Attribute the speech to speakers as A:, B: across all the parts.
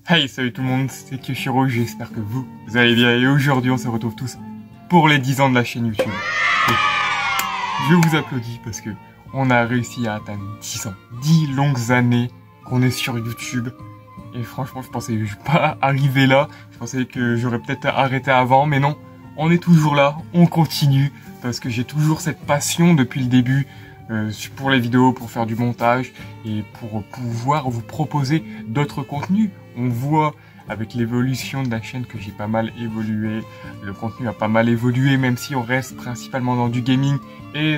A: Hey, salut tout le monde, c'est Kyoshiro, j'espère que vous allez bien et aujourd'hui on se retrouve tous pour les 10 ans de la chaîne YouTube. Et je vous applaudis parce que on a réussi à atteindre 10 ans, 10 longues années qu'on est sur YouTube. Et franchement, je pensais pas arriver là, je pensais que j'aurais peut-être arrêté avant, mais non, on est toujours là, on continue parce que j'ai toujours cette passion depuis le début pour les vidéos, pour faire du montage et pour pouvoir vous proposer d'autres contenus. On voit avec l'évolution de la chaîne que j'ai pas mal évolué, le contenu a pas mal évolué même si on reste principalement dans du gaming et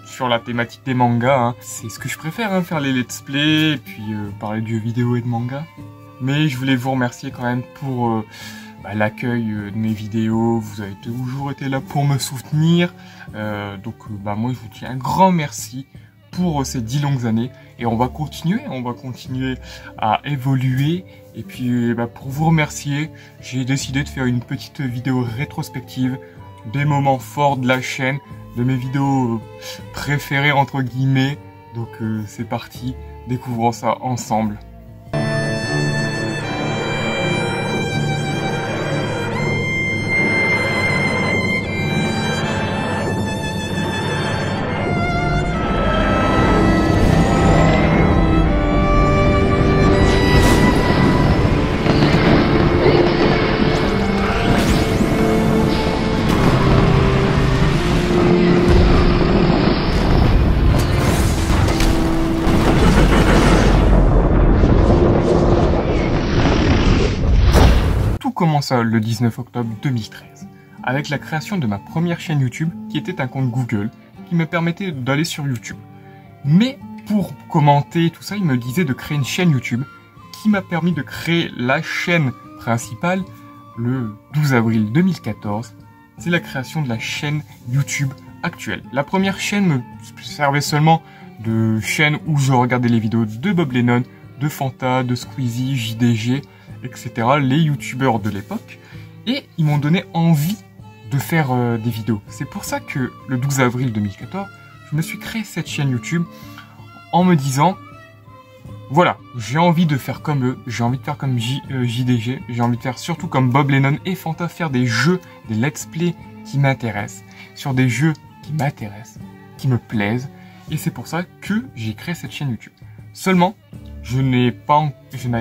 A: sur la thématique des mangas. Hein. C'est ce que je préfère, faire les let's play et puis parler de jeux vidéo et de manga. Mais je voulais vous remercier quand même pour l'accueil de mes vidéos, vous avez toujours été là pour me soutenir, donc moi je vous dis un grand merci pour ces 10 longues années et on va continuer à évoluer et puis pour vous remercier, j'ai décidé de faire une petite vidéo rétrospective des moments forts de la chaîne, de mes vidéos préférées entre guillemets, donc c'est parti, découvrons ça ensemble. Commence le 19 octobre 2013 avec la création de ma première chaîne YouTube qui était un compte Google qui me permettait d'aller sur YouTube. Mais pour commenter tout ça, il me disait de créer une chaîne YouTube qui m'a permis de créer la chaîne principale le 12 avril 2014. C'est la création de la chaîne YouTube actuelle. La première chaîne me servait seulement de chaîne où je regardais les vidéos de Bob Lennon, de Fanta, de Squeezie, JDG, etc. les youtubeurs de l'époque, et ils m'ont donné envie de faire des vidéos. C'est pour ça que le 12 avril 2014, je me suis créé cette chaîne YouTube en me disant, voilà, j'ai envie de faire comme eux, j'ai envie de faire comme JDG, j'ai envie de faire surtout comme Bob Lennon et Fanta, faire des jeux, des let's play qui m'intéressent, sur des jeux qui m'intéressent, qui me plaisent, et c'est pour ça que j'ai créé cette chaîne YouTube. Seulement, je n'avais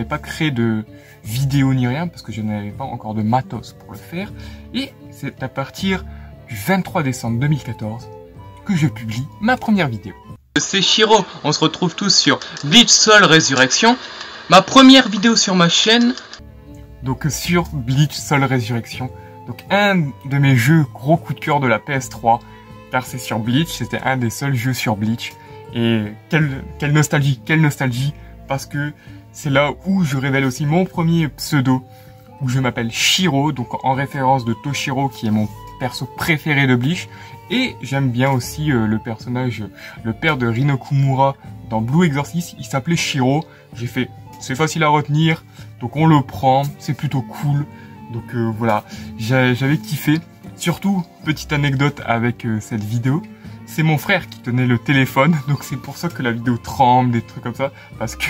A: pas créé de vidéo ni rien parce que je n'avais pas encore de matos pour le faire. Et c'est à partir du 23 décembre 2014 que je publie ma première vidéo.
B: C'est Shiro, on se retrouve tous sur Bleach Soul Resurrection, ma première vidéo sur ma chaîne.
A: Donc sur Bleach Soul Resurrection, donc un de mes jeux gros coup de cœur de la PS3, car c'est sur Bleach, c'était un des seuls jeux sur Bleach. Et quelle nostalgie, parce que c'est là où je révèle aussi mon premier pseudo, où je m'appelle Shiro, donc en référence de Toshiro, qui est mon perso préféré de Bleach. Et j'aime bien aussi le personnage, le père de Rino Kumura dans Blue Exorcist, il s'appelait Shiro. J'ai fait, c'est facile à retenir, donc on le prend, c'est plutôt cool. Donc voilà, j'avais kiffé. Surtout, petite anecdote avec cette vidéo, c'est mon frère qui tenait le téléphone, donc c'est pour ça que la vidéo tremble, des trucs comme ça, parce que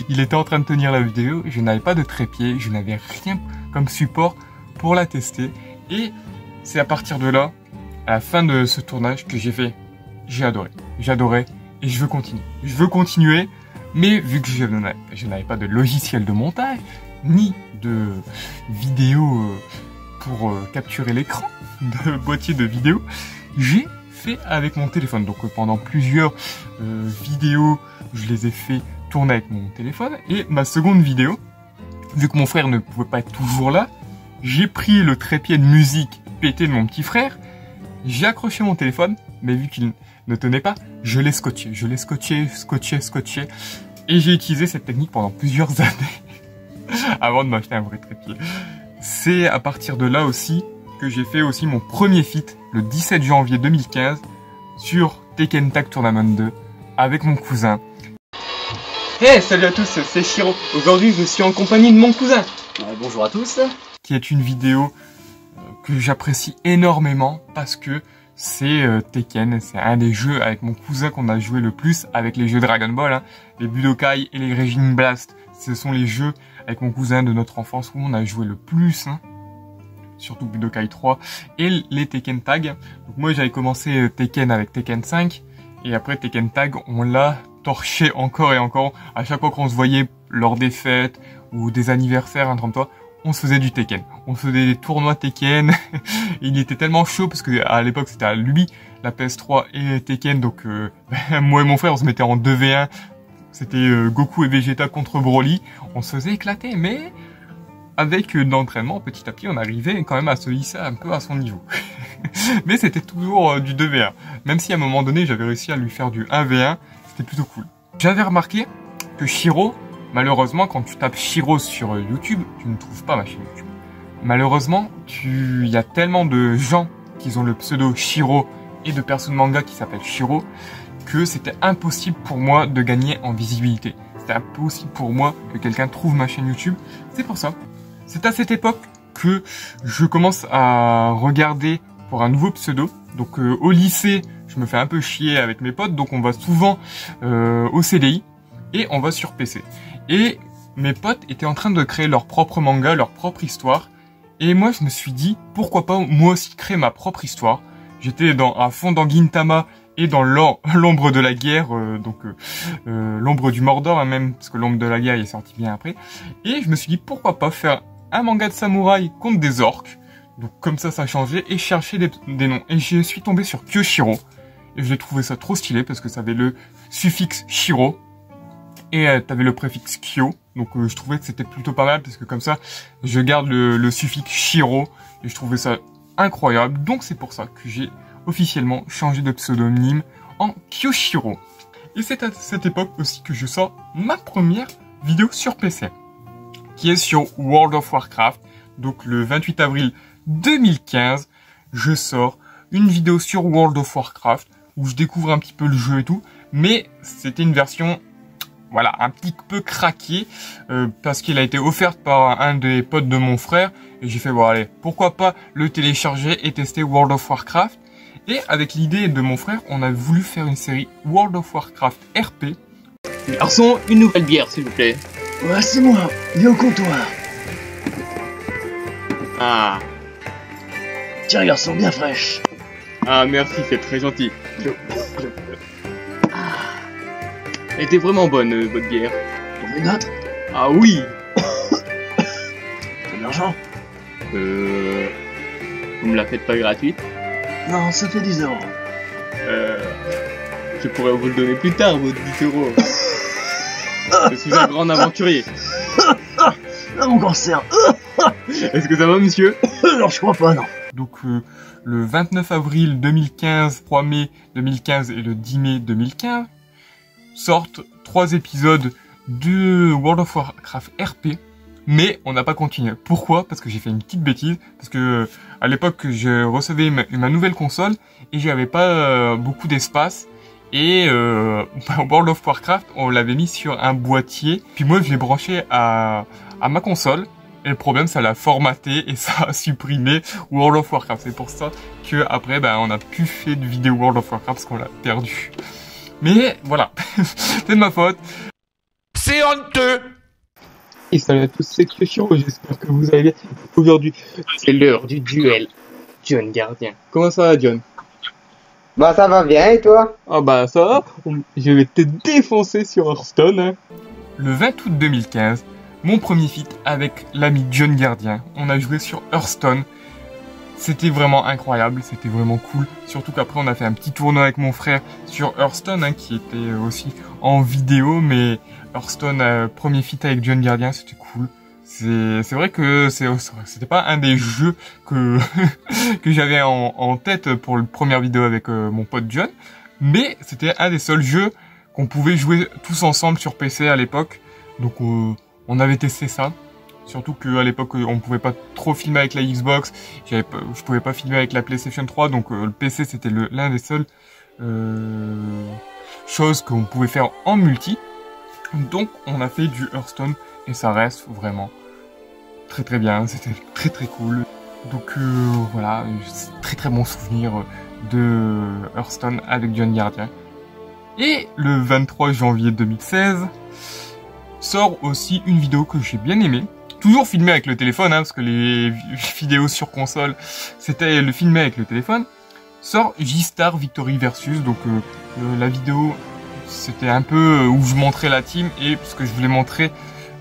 A: il était en train de tenir la vidéo, je n'avais pas de trépied, je n'avais rien comme support pour la tester, et c'est à partir de là, à la fin de ce tournage, que j'ai adoré, et je veux continuer, mais vu que je n'avais pas de logiciel de montage, ni de vidéo pour capturer l'écran, de boîtier de vidéo, j'ai fait avec mon téléphone. Donc pendant plusieurs vidéos, je les ai fait tourner avec mon téléphone. Et ma seconde vidéo, vu que mon frère ne pouvait pas être toujours là, j'ai pris le trépied de musique pété de mon petit frère, j'ai accroché mon téléphone, mais vu qu'il ne tenait pas, je l'ai scotché. Je l'ai scotché. Et j'ai utilisé cette technique pendant plusieurs années avant de m'acheter un vrai trépied. C'est à partir de là aussi que j'ai fait aussi mon premier feat le 17 janvier 2015 sur Tekken Tag Tournament 2 avec mon cousin.
B: Hey, salut à tous, c'est Shiro. Aujourd'hui, je suis en compagnie de mon cousin.
C: Bonjour à tous.
A: Qui est une vidéo que j'apprécie énormément parce que c'est Tekken, c'est un des jeux avec mon cousin qu'on a joué le plus avec les jeux Dragon Ball, hein. Les Budokai et les Raging Blast, ce sont les jeux avec mon cousin de notre enfance où on a joué le plus, hein, surtout Budokai 3 et les Tekken Tag. Donc moi j'avais commencé Tekken avec Tekken 5 et après Tekken Tag on l'a torché encore et encore. À chaque fois qu'on se voyait lors des fêtes ou des anniversaires, un trompe-toi, on se faisait du Tekken. On se faisait des tournois Tekken. Il était tellement chaud parce que à l'époque c'était à lui la PS3 et Tekken, donc moi et mon frère on se mettait en 2v1. C'était Goku et Vegeta contre Broly. On se faisait éclater, mais avec l'entraînement, petit à petit, on arrivait quand même à se hisser un peu à son niveau. Mais c'était toujours du 2v1. Même si à un moment donné, j'avais réussi à lui faire du 1v1, c'était plutôt cool. J'avais remarqué que Shiro, malheureusement, quand tu tapes Shiro sur YouTube, tu ne trouves pas ma chaîne YouTube. Malheureusement, il y a tellement de gens qui ont le pseudo Shiro et de personnes manga qui s'appellent Shiro que c'était impossible pour moi de gagner en visibilité. C'était impossible pour moi que quelqu'un trouve ma chaîne YouTube. C'est pour ça. C'est à cette époque que je commence à regarder pour un nouveau pseudo. Donc au lycée, je me fais un peu chier avec mes potes, donc on va souvent au CDI et on va sur PC. Et mes potes étaient en train de créer leur propre manga, leur propre histoire. Et moi, je me suis dit, pourquoi pas moi aussi créer ma propre histoire. J'étais à fond dans Gintama et dans l'ombre de la guerre, l'ombre du Mordor, hein, même, parce que l'ombre de la guerre il est sorti bien après. Et je me suis dit, pourquoi pas faire un manga de samouraï contre des orques. Donc comme ça changeait, et chercher des noms. Et je suis tombé sur Kyoshiro. Et j'ai trouvé ça trop stylé, parce que ça avait le suffixe Shiro. Et t'avais le préfixe Kyo. Donc je trouvais que c'était plutôt pas mal, parce que comme ça, je garde le suffixe Shiro. Et je trouvais ça incroyable. Donc c'est pour ça que j'ai officiellement changé de pseudonyme en Kyoshiro. Et c'est à cette époque aussi que je sors ma première vidéo sur PC, qui est sur World of Warcraft. Donc le 28 avril 2015, je sors une vidéo sur World of Warcraft où je découvre un petit peu le jeu et tout, mais c'était une version, voilà, un petit peu craquée parce qu'il a été offert par un des potes de mon frère et j'ai fait bon allez, pourquoi pas le télécharger et tester World of Warcraft. Et avec l'idée de mon frère, on a voulu faire une série World of Warcraft RP.
B: Garçon, une nouvelle bière s'il vous plaît.
C: Ouais, c'est moi, viens au comptoir.
B: Ah.
C: Tiens, garçon, bien fraîche.
B: Ah merci, c'est très gentil. Elle était vraiment bonne, votre bière.
C: T'en veux une autre?
B: Ah oui.
C: T'as de l'argent?
B: Vous me la faites pas gratuite?
C: Non, ça fait 10 €.
B: Je pourrais vous le donner plus tard, votre 10 €. Je suis un grand aventurier.
C: Ah, mon cancer.
B: Est-ce que ça va, monsieur?
C: Non, je crois pas, non.
A: Donc le 29 avril 2015, 3 mai 2015 et le 10 mai 2015 sortent 3 épisodes de World of Warcraft RP. Mais on n'a pas continué. Pourquoi? Parce que j'ai fait une petite bêtise. Parce que à l'époque, je recevais ma nouvelle console et j'avais pas beaucoup d'espace. Et World of Warcraft, on l'avait mis sur un boîtier. Puis moi, je l'ai branché à ma console. Et le problème, ça l'a formaté et ça a supprimé World of Warcraft. C'est pour ça que après, on a plus fait de vidéo World of Warcraft parce qu'on l'a perdu. Mais voilà, c'est de ma faute.
C: C'est honteux.
B: Et salut à tous, c'est Kyoshiro, j'espère que vous allez bien. Aujourd'hui, c'est l'heure du duel. John Gardien. Comment ça va, John?
D: Bah ça va bien, et toi?
B: Ah bah ça va, je vais te défoncer sur Hearthstone. Hein.
A: Le 20 août 2015, mon premier feat avec l'ami John Gardien. On a joué sur Hearthstone. C'était vraiment incroyable, c'était vraiment cool. Surtout qu'après on a fait un petit tournoi avec mon frère sur Hearthstone, hein, qui était aussi en vidéo, mais Hearthstone, premier feat avec John Gardien, c'était cool. C'est vrai que c'était pas un des jeux que que j'avais en tête pour la première vidéo avec mon pote John, mais c'était un des seuls jeux qu'on pouvait jouer tous ensemble sur PC à l'époque. Donc on avait testé ça. Surtout qu'à l'époque, on pouvait pas trop filmer avec la Xbox, je pouvais pas filmer avec la PlayStation 3, donc le PC c'était l'un des seuls choses qu'on pouvait faire en multi. Donc on a fait du Hearthstone et ça reste vraiment très très bien, c'était très très cool. Donc voilà, très très bon souvenir de Hearthstone avec John Gardien. Et le 23 janvier 2016, sort aussi une vidéo que j'ai bien aimée. Toujours filmée avec le téléphone, hein, parce que les vidéos sur console, c'était le filmer avec le téléphone. Sort J-Star Victory Versus, donc la vidéo, c'était un peu où je montrais la team, et parce que je voulais montrer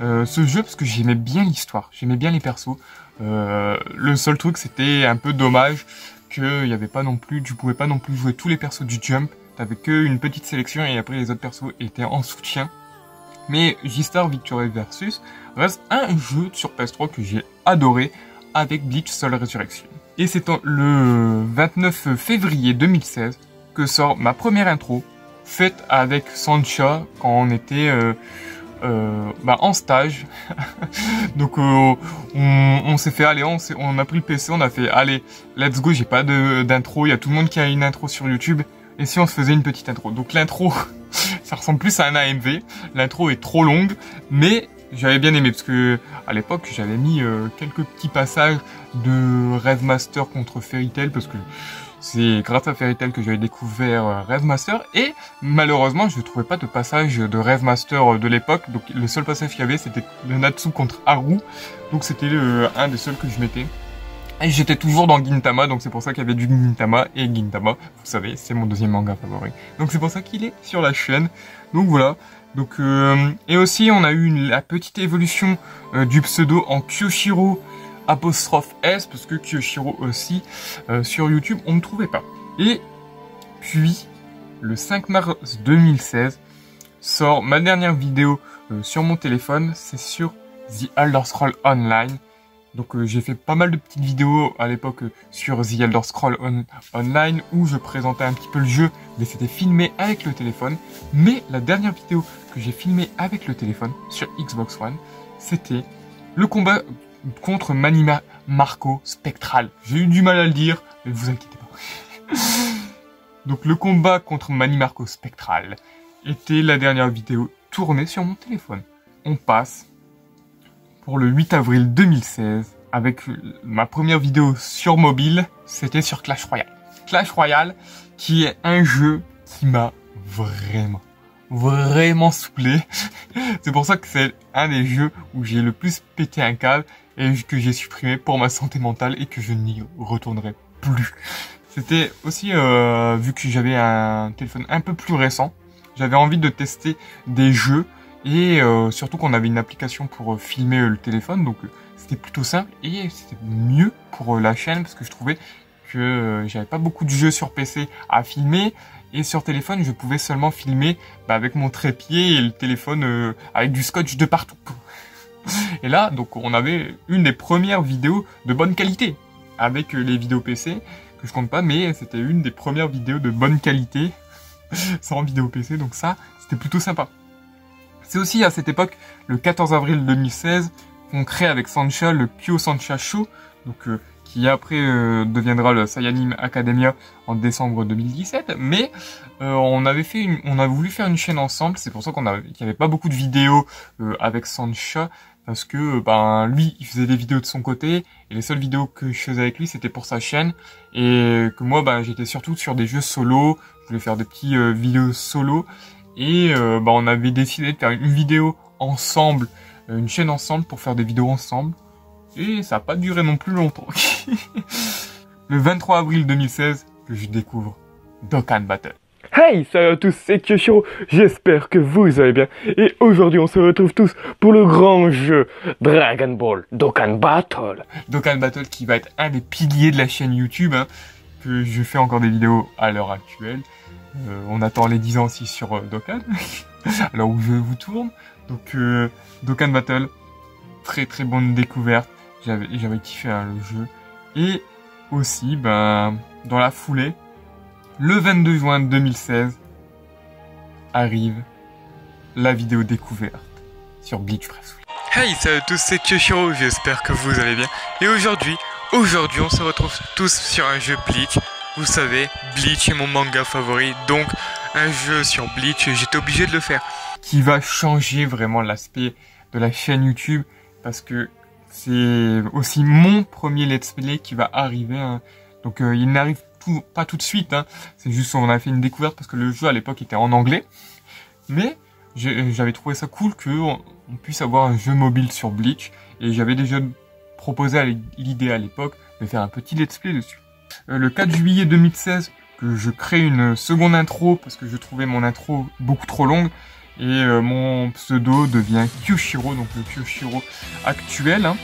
A: ce jeu, parce que j'aimais bien l'histoire, j'aimais bien les persos. Le seul truc, c'était un peu dommage que y avait pas non plus, tu pouvais pas non plus jouer tous les persos du Jump, t'avais que une petite sélection et après les autres persos étaient en soutien. Mais J-Star Victory Versus reste un jeu sur PS3 que j'ai adoré avec Bleach Soul Resurrection. Et c'est le 29 février 2016 que sort ma première intro, faite avec Sancha quand on était en stage. Donc on s'est fait, allez, on a pris le PC, on a fait, allez, let's go, j'ai pas d'intro, il y a tout le monde qui a une intro sur YouTube, et si on se faisait une petite intro. Donc l'intro, ça ressemble plus à un AMV, l'intro est trop longue, mais j'avais bien aimé, parce que à l'époque, j'avais mis quelques petits passages de Rêve Master contre Fairy Tail, parce que c'est grâce à Fairy Tail que j'avais découvert Rêve Master, et malheureusement, je ne trouvais pas de passage de Rêve Master de l'époque, donc le seul passage qu'il y avait, c'était le Natsu contre Haru, donc c'était un des seuls que je mettais. Et j'étais toujours dans Gintama, donc c'est pour ça qu'il y avait du Gintama, et Gintama, vous savez, c'est mon deuxième manga favori. Donc c'est pour ça qu'il est sur la chaîne, donc voilà. Donc et aussi, on a eu la petite évolution du pseudo en Kyoshiro ''S, parce que Kyoshiro aussi, sur YouTube, on ne trouvait pas. Et puis, le 5 mars 2016, sort ma dernière vidéo sur mon téléphone, c'est sur The Elder Scrolls Online. Donc j'ai fait pas mal de petites vidéos à l'époque sur The Elder Scrolls Online, où je présentais un petit peu le jeu, mais c'était filmé avec le téléphone. Mais la dernière vidéo que j'ai filmée avec le téléphone, sur Xbox One, c'était le combat contre Manima Marco Spectral. J'ai eu du mal à le dire, mais vous inquiétez pas. Donc le combat contre Manima Marco Spectral était la dernière vidéo tournée sur mon téléphone. On passe pour le 8 avril 2016 avec ma première vidéo sur mobile, c'était sur Clash Royale. Clash Royale qui est un jeu qui m'a vraiment saoulé. C'est pour ça que c'est un des jeux où j'ai le plus pété un câble et que j'ai supprimé pour ma santé mentale et que je n'y retournerai plus. C'était aussi, vu que j'avais un téléphone un peu plus récent, j'avais envie de tester des jeux et surtout qu'on avait une application pour filmer le téléphone, donc c'était plutôt simple et c'était mieux pour la chaîne parce que je trouvais que j'avais pas beaucoup de jeux sur PC à filmer et sur téléphone je pouvais seulement filmer avec mon trépied et le téléphone avec du scotch de partout. Et là donc on avait une des premières vidéos de bonne qualité avec les vidéos PC que je compte pas, mais c'était une des premières vidéos de bonne qualité sans vidéo PC, donc ça c'était plutôt sympa. C'est aussi à cette époque, le 14 avril 2016, qu'on crée avec Sancha le Kyo Sancha Show, donc qui après deviendra le Saiyanim Academia en décembre 2017. Mais on a voulu faire une chaîne ensemble. C'est pour ça qu'il y avait pas beaucoup de vidéos avec Sancha, parce que lui il faisait des vidéos de son côté et les seules vidéos que je faisais avec lui c'était pour sa chaîne, et que moi j'étais surtout sur des jeux solo. Je voulais faire des petits vidéos solo. Et on avait décidé de faire une vidéo ensemble, une chaîne ensemble pour faire des vidéos ensemble. Et ça n'a pas duré non plus longtemps. Le 23 avril 2016, que je découvre Dokkan Battle.
E: Hey, salut à tous, c'est Kyoshiro, j'espère que vous allez bien. Et aujourd'hui on se retrouve tous pour le grand jeu Dragon Ball Dokkan Battle.
A: Dokkan Battle qui va être un des piliers de la chaîne YouTube, que je fais encore des vidéos à l'heure actuelle. On attend les 10 ans aussi sur Dokkan, alors où je vous tourne. Donc Dokkan Battle, très bonne découverte, j'avais kiffé le jeu. Et aussi, dans la foulée, le 22 juin 2016, arrive la vidéo découverte sur Bleach Press. Hey, salut à tous, c'est Kyoshiro, j'espère que vous allez bien. Et aujourd'hui, on se retrouve tous sur un jeu Bleach. Vous savez, Bleach est mon manga favori, donc un jeu sur Bleach, j'étais obligé de le faire. Qui va changer vraiment l'aspect de la chaîne YouTube, parce que c'est aussi mon premier let's play qui va arriver. Donc il n'arrive pas tout de suite, c'est juste on a fait une découverte parce que le jeu à l'époque était en anglais. Mais j'avais trouvé ça cool qu'on puisse avoir un jeu mobile sur Bleach, et j'avais déjà proposé l'idée à l'époque de faire un petit let's play dessus. Le 4 juillet 2016, que je crée une seconde intro parce que je trouvais mon intro beaucoup trop longue, et mon pseudo devient Kyoshiro, donc le Kyoshiro actuel. Hein.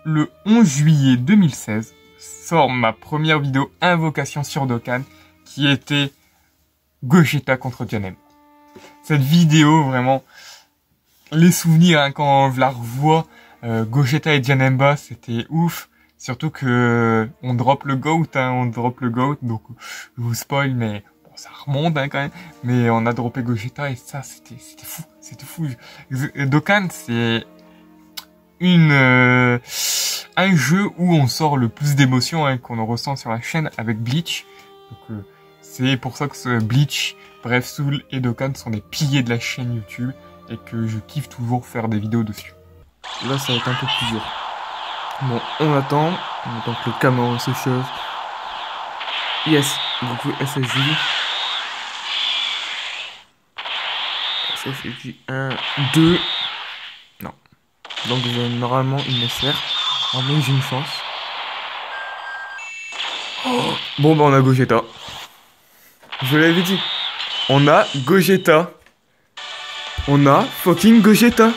A: Le 11 juillet 2016 sort ma première vidéo Invocation sur Dokkan, qui était Gogeta contre Janemba. Cette vidéo, vraiment, les souvenirs, hein, quand je la revois, Gogeta et Janemba, c'était ouf. Surtout que on drop le GOAT, donc je vous spoil, mais bon, ça remonte hein, quand même. Mais on a droppé Gogeta et ça, c'était fou. Dokkan, c'est un jeu où on sort le plus d'émotions hein, qu'on ressent sur la chaîne avec Bleach. Donc c'est pour ça que Bleach, Brave Soul et Dokkan sont des piliers de la chaîne YouTube et que je kiffe toujours faire des vidéos dessus.
E: Là, ça va être un peu plus dur. Bon, on attend que le Camaro se chauffe. Yes, Goku SSJ. SSJ 1, 2. Non. Donc normalement il me sert. En moins j'ai une chance. Oh. Bon bah on a Gogeta. Je l'avais dit. On a Gogeta. On a fucking Gogeta.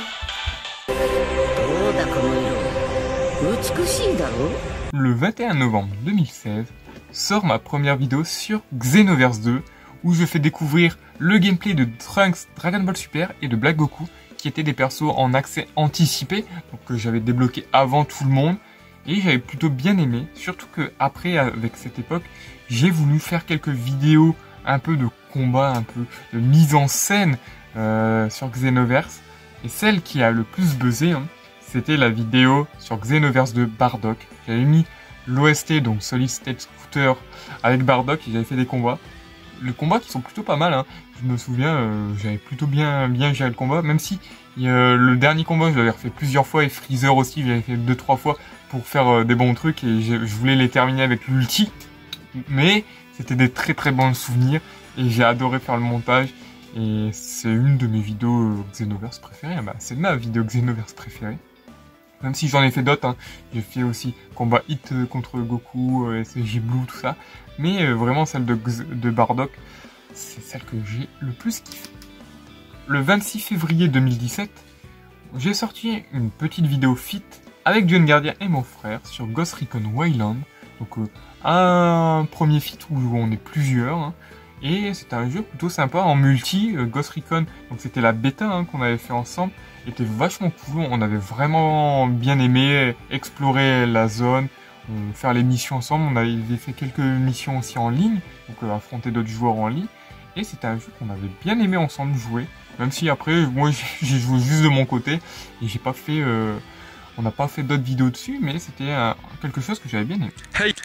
A: Le 21 novembre 2016 sort ma première vidéo sur Xenoverse 2 où je fais découvrir le gameplay de Trunks, Dragon Ball Super et de Black Goku, qui étaient des persos en accès anticipé, donc que j'avais débloqué avant tout le monde, et j'avais plutôt bien aimé, surtout que après, avec cette époque, j'ai voulu faire quelques vidéos un peu de combat, un peu de mise en scène sur Xenoverse, et celle qui a le plus buzzé, hein, c'était la vidéo sur Xenoverse de Bardock. J'avais mis l'OST, donc Solid State Scooter, avec Bardock, et j'avais fait des combats. Les combats qui sont plutôt pas mal, hein. Je me souviens, j'avais plutôt bien géré le combat, même si le dernier combat je l'avais refait plusieurs fois, et Freezer aussi j'avais fait 2-3 fois pour faire des bons trucs, et je voulais les terminer avec l'ulti, mais c'était des très très bons souvenirs, et j'ai adoré faire le montage, et c'est une de mes vidéos Xenoverse préférées, bah, c'est ma vidéo Xenoverse préférée. Même si j'en ai fait d'autres, hein. J'ai fait aussi combat Hit contre Goku, SSJ Blue, tout ça. Mais vraiment celle de Bardock, c'est celle que j'ai le plus kiffé. Le 26 février 2017, j'ai sorti une petite vidéo fit avec John Gardien et mon frère sur Ghost Recon Wildlands. Donc un premier fit où on est plusieurs. Hein. Et c'était un jeu plutôt sympa en multi. Ghost Recon, donc c'était la bêta hein, qu'on avait fait ensemble. Était vachement cool, on avait vraiment bien aimé explorer la zone, faire les missions ensemble, on avait fait quelques missions aussi en ligne, donc affronter d'autres joueurs en ligne, et c'était un jeu qu'on avait bien aimé ensemble jouer, même si après, moi j'ai joué juste de mon côté, et j'ai pas fait, on n'a pas fait d'autres vidéos dessus, mais c'était quelque chose que j'avais bien aimé.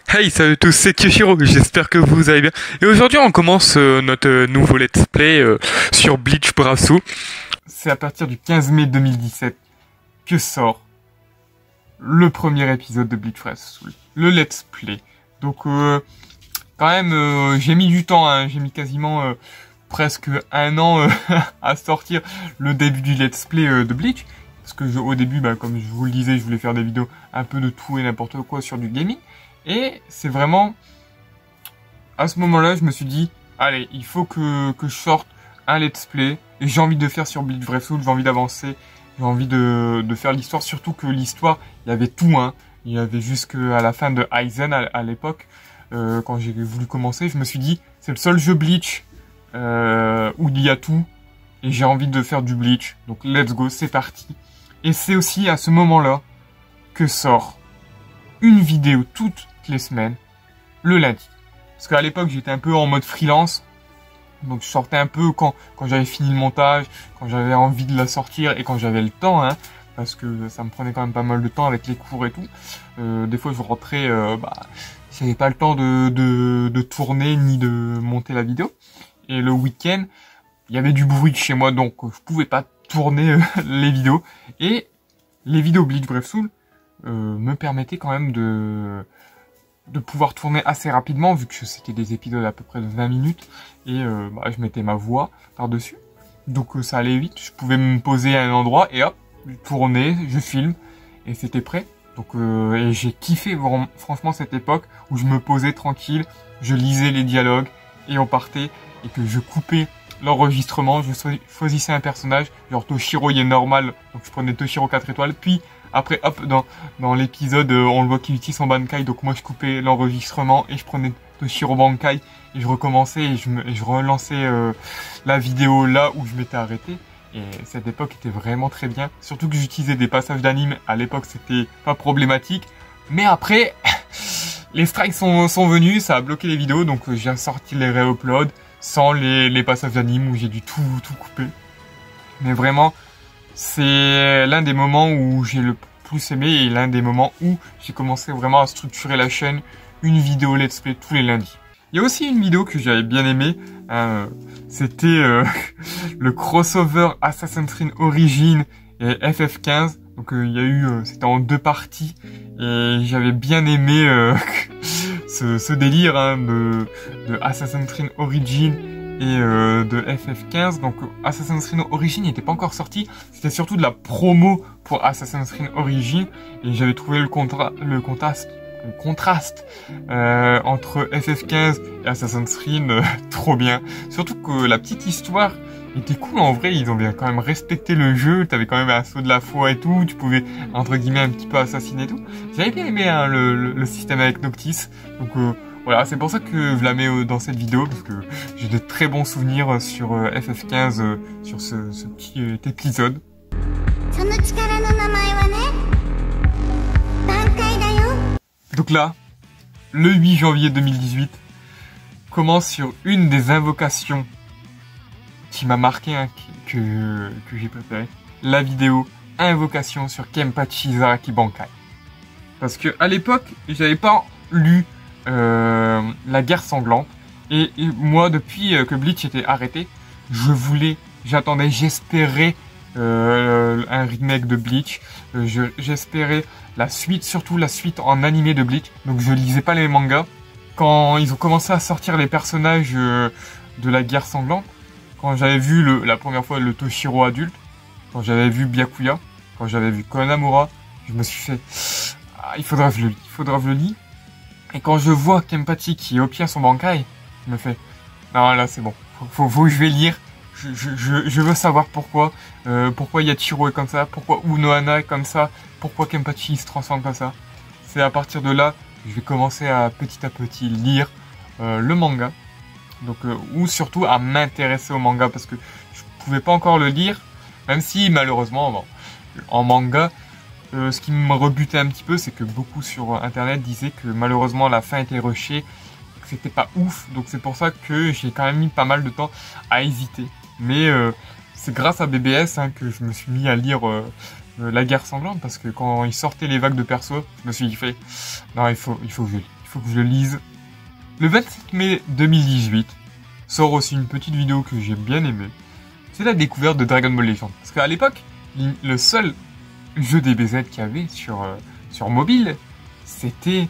E: Hey, salut à tous, c'est Kyoshiro, j'espère que vous allez bien, et aujourd'hui on commence notre nouveau let's play sur Bleach Brave.
A: C'est à partir du 15 mai 2017 que sort le premier épisode de Bleach Brave Soul, le let's play. Donc quand même j'ai mis du temps, hein, j'ai mis quasiment presque un an à sortir le début du let's play de Bleach. Parce que au début, bah, comme je vous le disais, je voulais faire des vidéos un peu de tout et n'importe quoi sur du gaming. Et c'est vraiment, à ce moment-là, je me suis dit, allez, il faut que je sorte un let's play. Et j'ai envie de faire sur Bleach Brave Soul, j'ai envie d'avancer, j'ai envie de faire l'histoire, surtout que l'histoire, il y avait tout, hein. Il y avait jusqu'à la fin de Aizen à l'époque, quand j'ai voulu commencer, je me suis dit, c'est le seul jeu Bleach où il y a tout, et j'ai envie de faire du Bleach, donc let's go, c'est parti. Et c'est aussi à ce moment-là que sort une vidéo toutes les semaines, le lundi. Parce qu'à l'époque, j'étais un peu en mode freelance, donc je sortais un peu quand j'avais fini le montage, quand j'avais envie de la sortir et quand j'avais le temps, hein. parce que ça me prenait quand même pas mal de temps avec les cours et tout. Des fois je rentrais, j'avais pas le temps de tourner ni de monter la vidéo. Et le week-end, il y avait du bruit chez moi, donc je pouvais pas tourner les vidéos. Et les vidéos Bleach Brave Soul me permettaient quand même de pouvoir tourner assez rapidement, vu que c'était des épisodes à peu près de 20 minutes. Et je mettais ma voix par-dessus. Donc ça allait vite, je pouvais me poser à un endroit et hop, je tournais, je filme, et c'était prêt. Donc et j'ai kiffé franchement cette époque où je me posais tranquille, je lisais les dialogues, et on partait, et que je coupais l'enregistrement, je choisissais un personnage, genre Toshiro il est normal, donc je prenais Toshiro 4 étoiles, puis après hop, dans l'épisode on le voit qu'il utilise son Bankai, donc moi je coupais l'enregistrement et je prenais Toshiro Bankai, et je recommençais et je relançais la vidéo là où je m'étais arrêté. Et cette époque était vraiment très bien, surtout que j'utilisais des passages d'anime, à l'époque c'était pas problématique, mais après les strikes sont venus, ça a bloqué les vidéos, donc j'ai sorti les réuploads sans les passages d'anime où j'ai dû tout couper. Mais vraiment, c'est l'un des moments où j'ai le plus aimé et l'un des moments où j'ai commencé vraiment à structurer la chaîne, une vidéo let's play tous les lundis. Il y a aussi une vidéo que j'avais bien aimé, c'était le crossover Assassin's Creed Origins et FF15. Donc il y a eu, c'était en 2 parties et j'avais bien aimé ce délire de Assassin's Creed Origins et de FF15. Donc Assassin's Creed Origins n'était pas encore sorti, c'était surtout de la promo pour Assassin's Creed Origins et j'avais trouvé le contraste entre FF15 et Assassin's Creed trop bien. Surtout que la petite histoire était cool en vrai, ils ont bien quand même respecté le jeu, t'avais quand même un saut de la foi et tout, tu pouvais entre guillemets un petit peu assassiner et tout. J'avais bien aimé le système avec Noctis, donc voilà, c'est pour ça que je la mets dans cette vidéo, parce que j'ai de très bons souvenirs sur FF15, sur ce petit épisode. Donc là, le 8 janvier 2018, commence sur une des invocations qui m'a marqué, que j'ai préféré, la vidéo invocation sur Kenpachi Zaraki Bankai. Parce que à l'époque, j'avais pas lu La Guerre Sanglante, et moi, depuis que Bleach était arrêté, j'attendais, j'espérais un remake de Bleach, j'espérais la suite, surtout la suite en animé de Bleach. Donc je lisais pas les mangas. Quand ils ont commencé à sortir les personnages de la Guerre Sanglante, quand j'avais vu la première fois le Toshiro adulte, quand j'avais vu Byakuya, quand j'avais vu Konamura, je me suis fait il faudra que je le lis. Et quand je vois Kenpachi qui obtient son Bankai, je me fais non là c'est bon, faut que je vais lire. Je veux savoir pourquoi Yachiro est comme ça, pourquoi Unohana est comme ça, pourquoi Kenpachi se transforme comme ça. C'est à partir de là que je vais commencer à petit lire le manga. Donc, ou surtout à m'intéresser au manga, parce que je pouvais pas encore le lire, même si malheureusement, en manga, ce qui me rebutait un petit peu, c'est que beaucoup sur internet disaient que malheureusement la fin était rushée, que c'était pas ouf, donc c'est pour ça que j'ai quand même mis pas mal de temps à hésiter. Mais c'est grâce à BBS que je me suis mis à lire La Guerre Sanglante, parce que quand il sortait les vagues de perso, je me suis dit non, il faut que je le lise. Le 27 mai 2018 sort aussi une petite vidéo que j'ai bien aimée. C'est la découverte de Dragon Ball Legends. Parce qu'à l'époque, le seul jeu DBZ qu'il y avait sur mobile, c'était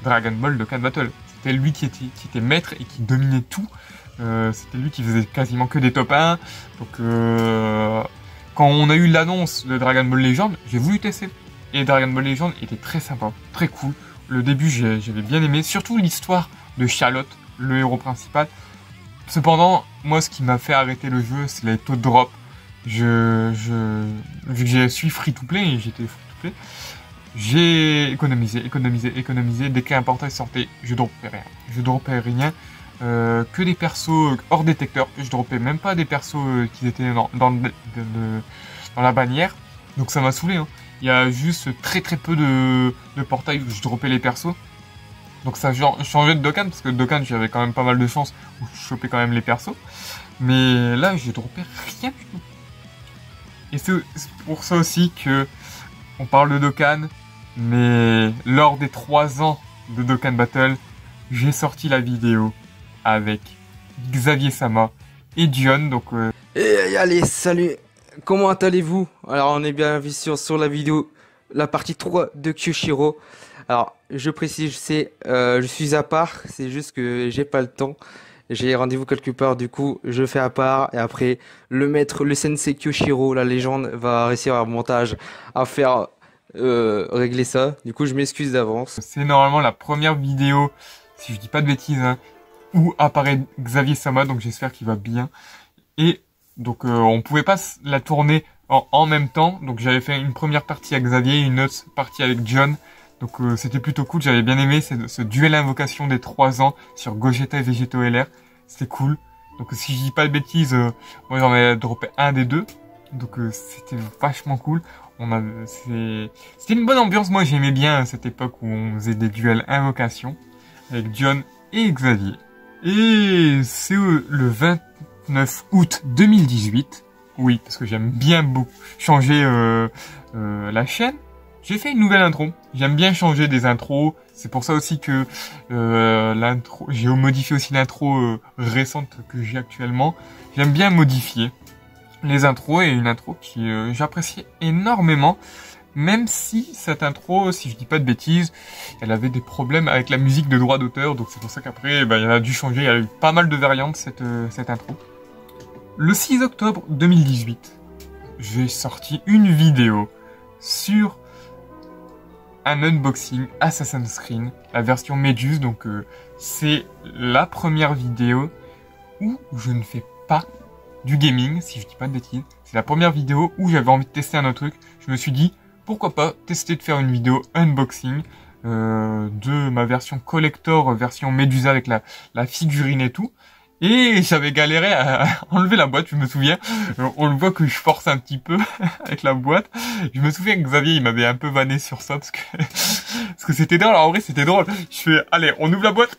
A: Dragon Ball Dokkan Battle. C'était lui qui était maître et qui dominait tout. C'était lui qui faisait quasiment que des top 1. Donc quand on a eu l'annonce de Dragon Ball Legends, j'ai voulu tester. Et Dragon Ball Legends était très sympa, très cool. Le début j'avais bien aimé, surtout l'histoire de Charlotte, le héros principal. Cependant, moi ce qui m'a fait arrêter le jeu, c'est les taux de drop. Vu que je suis free to play et j'étais free to play, j'ai économisé. Dès qu'un portail sortait, je dropais rien. Que des persos hors détecteur. Je dropais même pas des persos qui étaient dans la bannière. Donc ça m'a saoulé. Il y a juste très peu de portails où je dropais les persos. Donc ça changeait de Dokkan, parce que Dokkan j'avais quand même pas mal de chance où je chopais quand même les persos. Mais là j'ai droppé rien du tout. Et c'est pour ça aussi que on parle de Dokkan, mais lors des 3 ans de Dokkan Battle, j'ai sorti la vidéo avec Xavier Sama et John, donc
F: Et allez, salut. Comment allez-vous? Alors, on est bien sur la vidéo, la partie 3 de Kyoshiro. Alors, je précise, je suis à part, c'est juste que j'ai pas le temps. J'ai rendez-vous quelque part, du coup, je fais à part. Et après, le sensei Kyoshiro, la légende, va réussir à montage à faire régler ça. Du coup, je m'excuse d'avance.
A: c'est normalement la première vidéo, si je dis pas de bêtises, hein, où apparaît Xavier Sama, donc j'espère qu'il va bien. Et donc on pouvait pas la tourner en même temps, donc j'avais fait une première partie avec Xavier, une autre partie avec John. Donc c'était plutôt cool, j'avais bien aimé ce duel invocation des 3 ans sur Gogeta et Végéto LR, c'était cool. Donc si je dis pas de bêtises, moi j'en ai droppé un des deux, donc c'était vachement cool. C'était une bonne ambiance, moi j'aimais bien cette époque où on faisait des duels invocation avec John et Xavier. Et c'est le 29 août 2018, oui parce que j'aime bien beaucoup changer la chaîne. J'ai fait une nouvelle intro. J'aime bien changer des intros. C'est pour ça aussi que l'intro, j'ai modifié aussi l'intro récente que j'ai actuellement. J'aime bien modifier les intros et une intro qui j'apprécie énormément. Même si cette intro, si je dis pas de bêtises, elle avait des problèmes avec la musique de droit d'auteur. Donc c'est pour ça qu'après, il a dû changer. Il y a eu pas mal de variantes cette intro. Le 6 octobre 2018, j'ai sorti une vidéo sur un unboxing Assassin's Creed, la version Medus, donc c'est la première vidéo où je ne fais pas du gaming, si je dis pas de bêtises. C'est la première vidéo où j'avais envie de tester un autre truc. Je me suis dit, pourquoi pas tester de faire une vidéo unboxing de ma version collector, version Medusa avec la figurine et tout. Et j'avais galéré à enlever la boîte, je me souviens. On le voit que je force un petit peu avec la boîte. Je me souviens que Xavier, il m'avait un peu vanné sur ça parce que c'était drôle. En vrai, c'était drôle. Je fais, allez, on ouvre la boîte.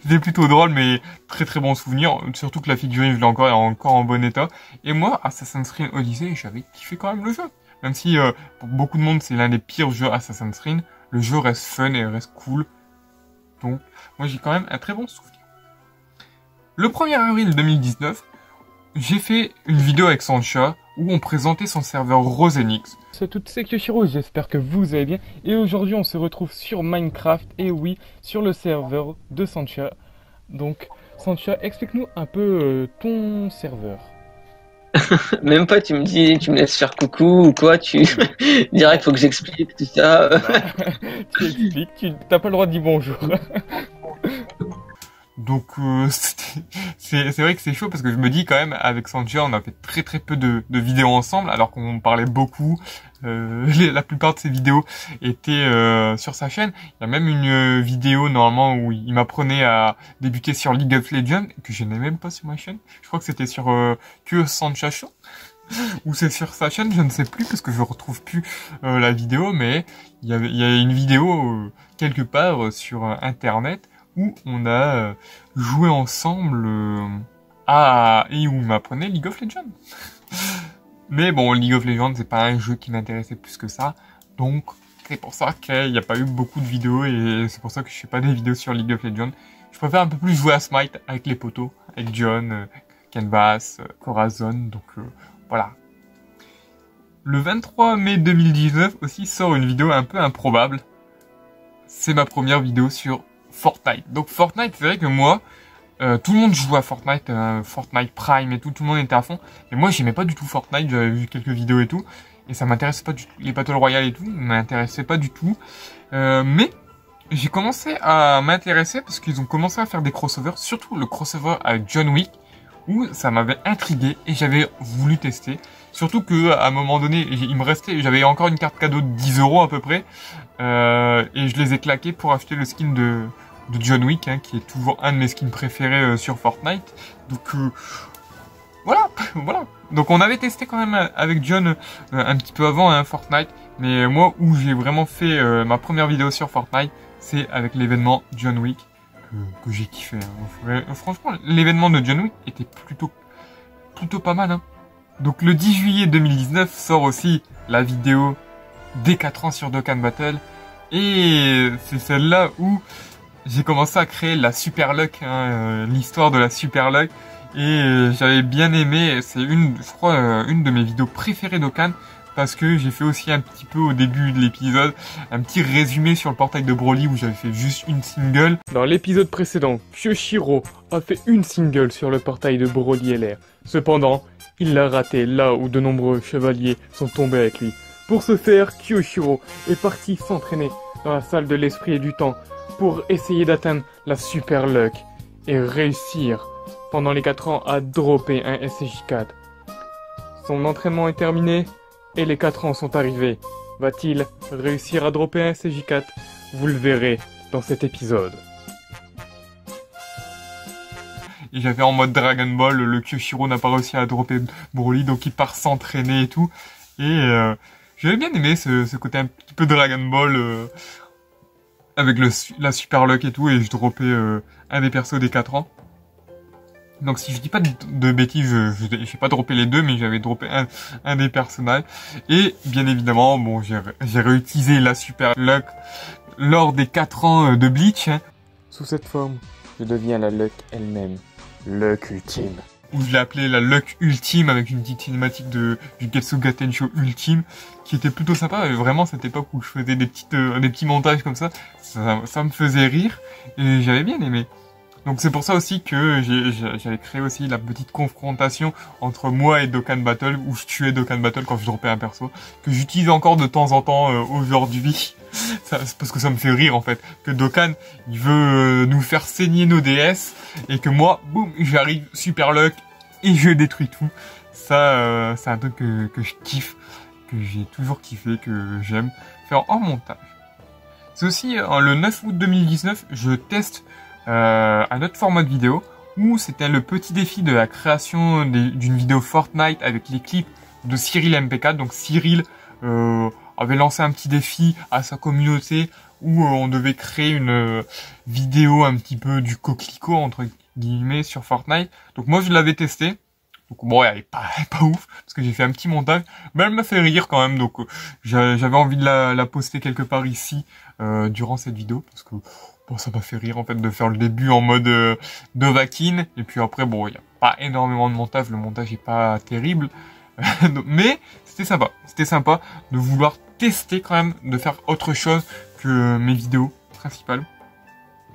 A: C'était plutôt drôle, mais très très bon souvenir. Surtout que la figurine, je l'ai encore en bon état. Et moi, Assassin's Creed Odyssey, j'avais kiffé quand même le jeu. Même si pour beaucoup de monde, c'est l'un des pires jeux Assassin's Creed, le jeu reste fun et reste cool. Donc, moi, j'ai quand même un très bon souvenir. Le 1er avril 2019, j'ai fait une vidéo avec Sancha où on présentait son serveur Rosenix.
E: Salut à toutes, c'est Kyoshiro, j'espère que vous allez bien. Et aujourd'hui, on se retrouve sur Minecraft, et oui, sur le serveur de Sancha. Donc, Sancha, explique-nous un peu ton serveur.
B: Même pas, tu me laisses faire coucou ou quoi, tu dirais qu'il faut que j'explique tout ça.
E: Tu expliques, tu n'as pas le droit de dire bonjour.
A: Donc c'est vrai que c'est chaud parce que je me dis quand même avec Sancha on a fait très très peu de vidéos ensemble alors qu'on parlait beaucoup. La plupart de ces vidéos étaient sur sa chaîne. Il y a même une vidéo normalement où il m'apprenait à débuter sur League of Legends que je n'ai même pas sur ma chaîne. Je crois que c'était sur que Sancha Show ou c'est sur sa chaîne, je ne sais plus parce que je retrouve plus la vidéo, mais il y a une vidéo quelque part sur internet où on a joué ensemble et où il m'apprenait League of Legends. Mais bon, League of Legends, c'est pas un jeu qui m'intéressait plus que ça. Donc, c'est pour ça qu'il n'y a pas eu beaucoup de vidéos et c'est pour ça que je fais pas des vidéos sur League of Legends. Je préfère un peu plus jouer à Smite avec les potos, avec John, Canvas, Corazon, donc voilà. Le 23 mai 2019 aussi sort une vidéo un peu improbable. C'est ma première vidéo sur Fortnite. Donc Fortnite, c'est vrai que moi, tout le monde joue à Fortnite, Fortnite Prime et tout le monde était à fond. Mais moi, j'aimais pas du tout Fortnite, j'avais vu quelques vidéos et tout. Et ça m'intéressait pas du tout. Les Battle Royale et tout, m'intéressaient pas du tout. Mais j'ai commencé à m'intéresser parce qu'ils ont commencé à faire des crossovers, surtout le crossover avec John Wick, où ça m'avait intrigué et j'avais voulu tester. Surtout que à un moment donné, il me restait, j'avais encore une carte cadeau de 10 € à peu près, et je les ai claqués pour acheter le skin de John Wick, hein, qui est toujours un de mes skins préférés sur Fortnite. Donc voilà, voilà. Donc on avait testé quand même avec John un petit peu avant Fortnite, mais moi où j'ai vraiment fait ma première vidéo sur Fortnite, c'est avec l'événement John Wick que j'ai kiffé. Hein. Franchement, l'événement de John Wick était plutôt pas mal. Hein. Donc le 10 juillet 2019 sort aussi la vidéo des 4 ans sur Dokkan Battle. Et c'est celle-là où j'ai commencé à créer la Super Luck, l'histoire de la Super Luck. Et j'avais bien aimé, c'est je crois, une de mes vidéos préférées Dokkan. Parce que j'ai fait aussi un petit peu au début de l'épisode, un petit résumé sur le portail de Broly où j'avais fait juste une single.
E: Dans l'épisode précédent, Kyoshiro a fait une single sur le portail de Broly LR. Cependant, il l'a raté là où de nombreux chevaliers sont tombés avec lui. Pour ce faire, Kyoshiro est parti s'entraîner dans la salle de l'esprit et du temps pour essayer d'atteindre la Super Luck et réussir pendant les 4 ans à dropper un SJ4. Son entraînement est terminé et les 4 ans sont arrivés. Va-t-il réussir à dropper un SJ4? Vous le verrez dans cet épisode.
A: Et j'avais en mode Dragon Ball, le Kyoshiro n'a pas réussi à dropper Broly, donc il part s'entraîner et tout. Et j'avais bien aimé ce côté un petit peu Dragon Ball avec la Super Luck et tout, et je droppais un des persos des 4 ans. Donc si je dis pas de bêtises, j'ai pas droppé les deux, mais j'avais droppé un des personnages. Et bien évidemment, bon, j'ai réutilisé la Super Luck lors des 4 ans de Bleach.
E: Sous cette forme, je deviens la Luck elle-même, Luck ultime.
A: Où je l'ai appelé la Luck Ultime avec une petite cinématique du Getsuga Tensho Ultime qui était plutôt sympa. Et vraiment, cette époque où je faisais des petits montages comme ça me faisait rire et j'avais bien aimé. Donc c'est pour ça aussi que j'avais créé aussi la petite confrontation entre moi et Dokkan Battle, où je tuais Dokkan Battle quand je droppais un perso, que j'utilise encore de temps en temps aujourd'hui. C'est parce que ça me fait rire en fait, que Dokkan il veut nous faire saigner nos DS, et que moi, boum, j'arrive, Super Luck, et je détruis tout. Ça, c'est un truc que je kiffe, que j'ai toujours kiffé, que j'aime faire en montage. C'est aussi le 9 août 2019, je teste un autre format de vidéo où c'était le petit défi de la création d'une vidéo Fortnite avec les clips de Cyril MP4. Donc Cyril avait lancé un petit défi à sa communauté où on devait créer une vidéo un petit peu du coquelicot entre guillemets sur Fortnite. Donc moi je l'avais testé. Donc bon, elle est pas ouf parce que j'ai fait un petit montage, mais elle m'a fait rire quand même. Donc j'avais envie de la poster quelque part ici durant cette vidéo parce que bon, ça m'a fait rire en fait de faire le début en mode Dovahkiin, et puis après bon, il y a pas énormément de montage, le montage est pas terrible, mais c'était sympa de vouloir tester quand même, de faire autre chose que mes vidéos principales.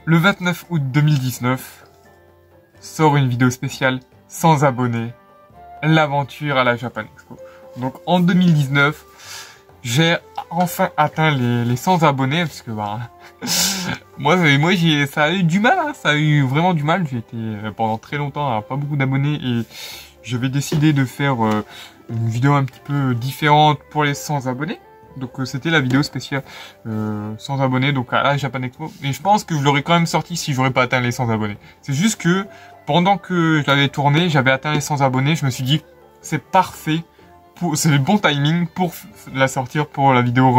A: Le 29 août 2019 sort une vidéo spéciale sans abonnés, l'aventure à la Japan Expo. Donc en 2019, j'ai enfin atteint les 100 abonnés parce que bah moi ça a eu du mal, hein, ça a eu vraiment du mal. J'ai été pendant très longtemps à pas beaucoup d'abonnés et j'avais décidé de faire une vidéo un petit peu différente pour les 100 abonnés. Donc c'était la vidéo spéciale 100 abonnés donc à la Japan Expo. Et je pense que je l'aurais quand même sorti si j'aurais pas atteint les 100 abonnés. C'est juste que pendant que je l'avais tourné, j'avais atteint les 100 abonnés. Je me suis dit c'est parfait. C'est le bon timing pour la sortir pour la vidéo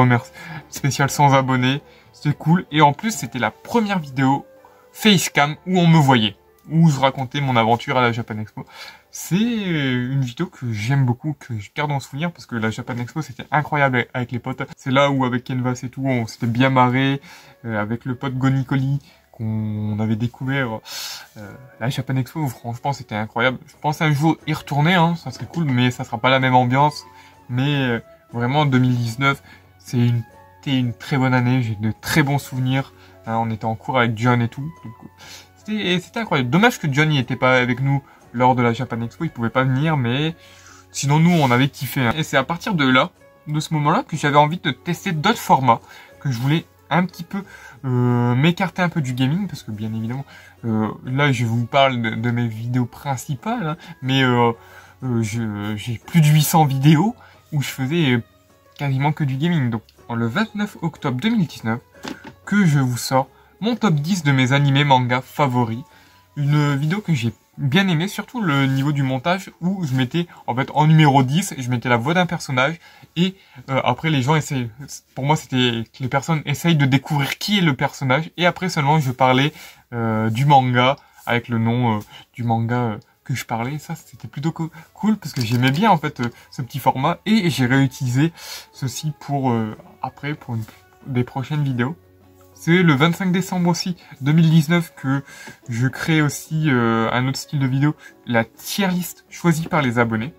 A: spéciale 100 abonnés. C'était cool. Et en plus, c'était la première vidéo Facecam où on me voyait. Où je racontais mon aventure à la Japan Expo. C'est une vidéo que j'aime beaucoup, que je garde en souvenir. Parce que la Japan Expo, c'était incroyable avec les potes. C'est là où, avec Kenvas et tout, on s'était bien marré. Avec le pote Gonicoli, qu'on avait découvert la Japan Expo, franchement c'était incroyable. Je pense un jour y retourner, hein, ça serait cool, mais ça sera pas la même ambiance. Mais vraiment 2019, c'était une très bonne année, j'ai de très bons souvenirs. Hein, on était en cours avec John et tout. C'était incroyable. Dommage que John n'y était pas avec nous lors de la Japan Expo, il pouvait pas venir, mais sinon nous on avait kiffé. Hein. Et c'est à partir de là, de ce moment-là, que j'avais envie de tester d'autres formats, que je voulais un petit peu m'écarter un peu du gaming, parce que bien évidemment là je vous parle de mes vidéos principales, hein, mais j'ai plus de 800 vidéos où je faisais quasiment que du gaming. Donc le 29 octobre 2019 que je vous sors mon top 10 de mes animés manga favoris, une vidéo que j'ai bien aimé, surtout le niveau du montage où je mettais en fait en numéro 10, je mettais la voix d'un personnage et après les gens essayent, pour moi c'était que les personnes essayent de découvrir qui est le personnage et après seulement je parlais du manga avec le nom du manga que je parlais. Ça, c'était plutôt cool parce que j'aimais bien en fait ce petit format et j'ai réutilisé ceci pour après pour des prochaines vidéos. C'est le 25 décembre aussi 2019 que je crée aussi un autre style de vidéo, la tier list choisie par les abonnés.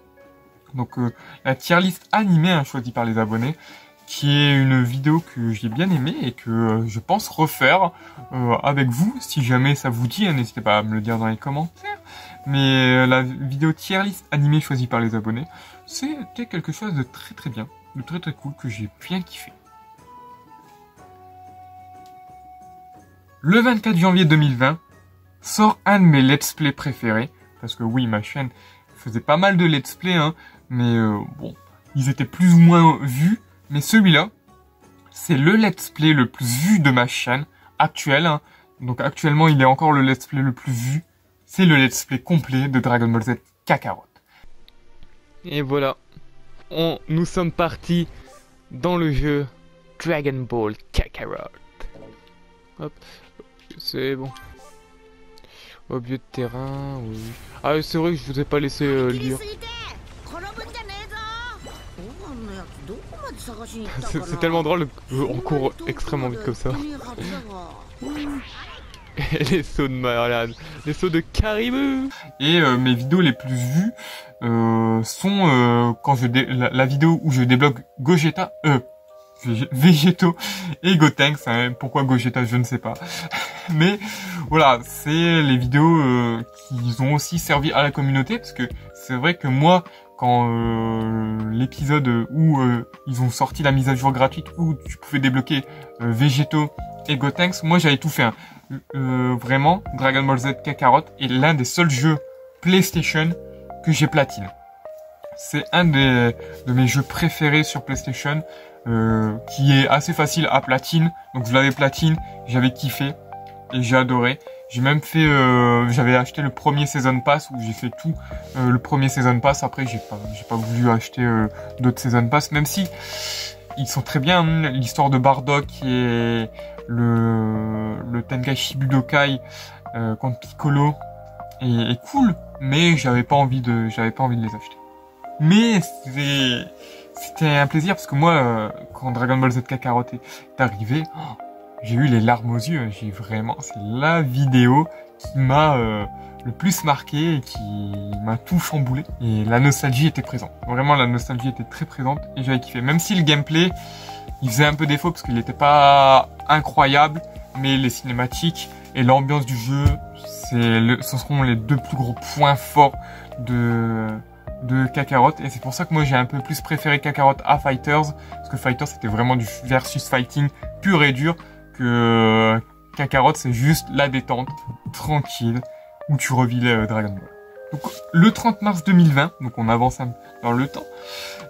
A: Donc la tier list animée choisie par les abonnés, qui est une vidéo que j'ai bien aimée et que je pense refaire avec vous. Si jamais ça vous dit, n'hésitez pas à me le dire dans les commentaires. Mais la vidéo tier list animée choisie par les abonnés, c'était quelque chose de très très bien, de très très cool, que j'ai bien kiffé. Le 24 janvier 2020 sort un de mes let's play préférés, parce que oui, ma chaîne faisait pas mal de let's play, hein, mais bon, ils étaient plus ou moins vus. Mais celui-là, c'est le let's play le plus vu de ma chaîne actuelle. Hein. Donc actuellement, il est encore le let's play le plus vu. C'est le let's play complet de Dragon Ball Z Kakarot.
E: Et voilà, nous sommes partis dans le jeu Dragon Ball Kakarot. Hop, c'est bon. Objet de terrain, oui. Ah, c'est vrai que je vous ai pas laissé lire. C'est tellement drôle, on court extrêmement vite comme ça. Et les sauts de malade, les sauts de caribou.
A: Et mes vidéos les plus vues sont quand la vidéo où je débloque Gogeta, Végéto et Gotenks. Hein, pourquoi Gogeta, je ne sais pas. Mais voilà, c'est les vidéos qui ont aussi servi à la communauté, parce que c'est vrai que moi, quand l'épisode où ils ont sorti la mise à jour gratuite où tu pouvais débloquer Végéto et Gotenks, moi j'avais tout fait. Hein. Vraiment, Dragon Ball Z Kakarot est l'un des seuls jeux PlayStation que j'ai platine. C'est un de mes jeux préférés sur PlayStation, qui est assez facile à platine. Donc je l'avais platine, j'avais kiffé et j'ai adoré. J'ai même fait, j'avais acheté le premier Season Pass où j'ai fait tout le premier Season Pass. Après, j'ai pas voulu acheter d'autres Season Pass, même si ils sont très bien. Hein. L'histoire de Bardock et le Tenkaichi Budokai contre Piccolo est cool, mais j'avais pas envie de les acheter. Mais c'était un plaisir parce que moi, quand Dragon Ball Z Kakarot est arrivé, j'ai eu les larmes aux yeux. C'est la vidéo qui m'a le plus marqué et qui m'a tout chamboulé. Et la nostalgie était présente. Vraiment, la nostalgie était très présente et j'avais kiffé. Même si le gameplay, il faisait un peu défaut parce qu'il n'était pas incroyable, mais les cinématiques et l'ambiance du jeu, ce seront les deux plus gros points forts de Kakarot. Et c'est pour ça que moi j'ai un peu plus préféré Kakarot à Fighters, parce que Fighters c'était vraiment du versus fighting pur et dur, que Kakarot c'est juste la détente, tranquille, où tu revis le Dragon Ball. Donc le 30 mars 2020, donc on avance un peu dans le temps,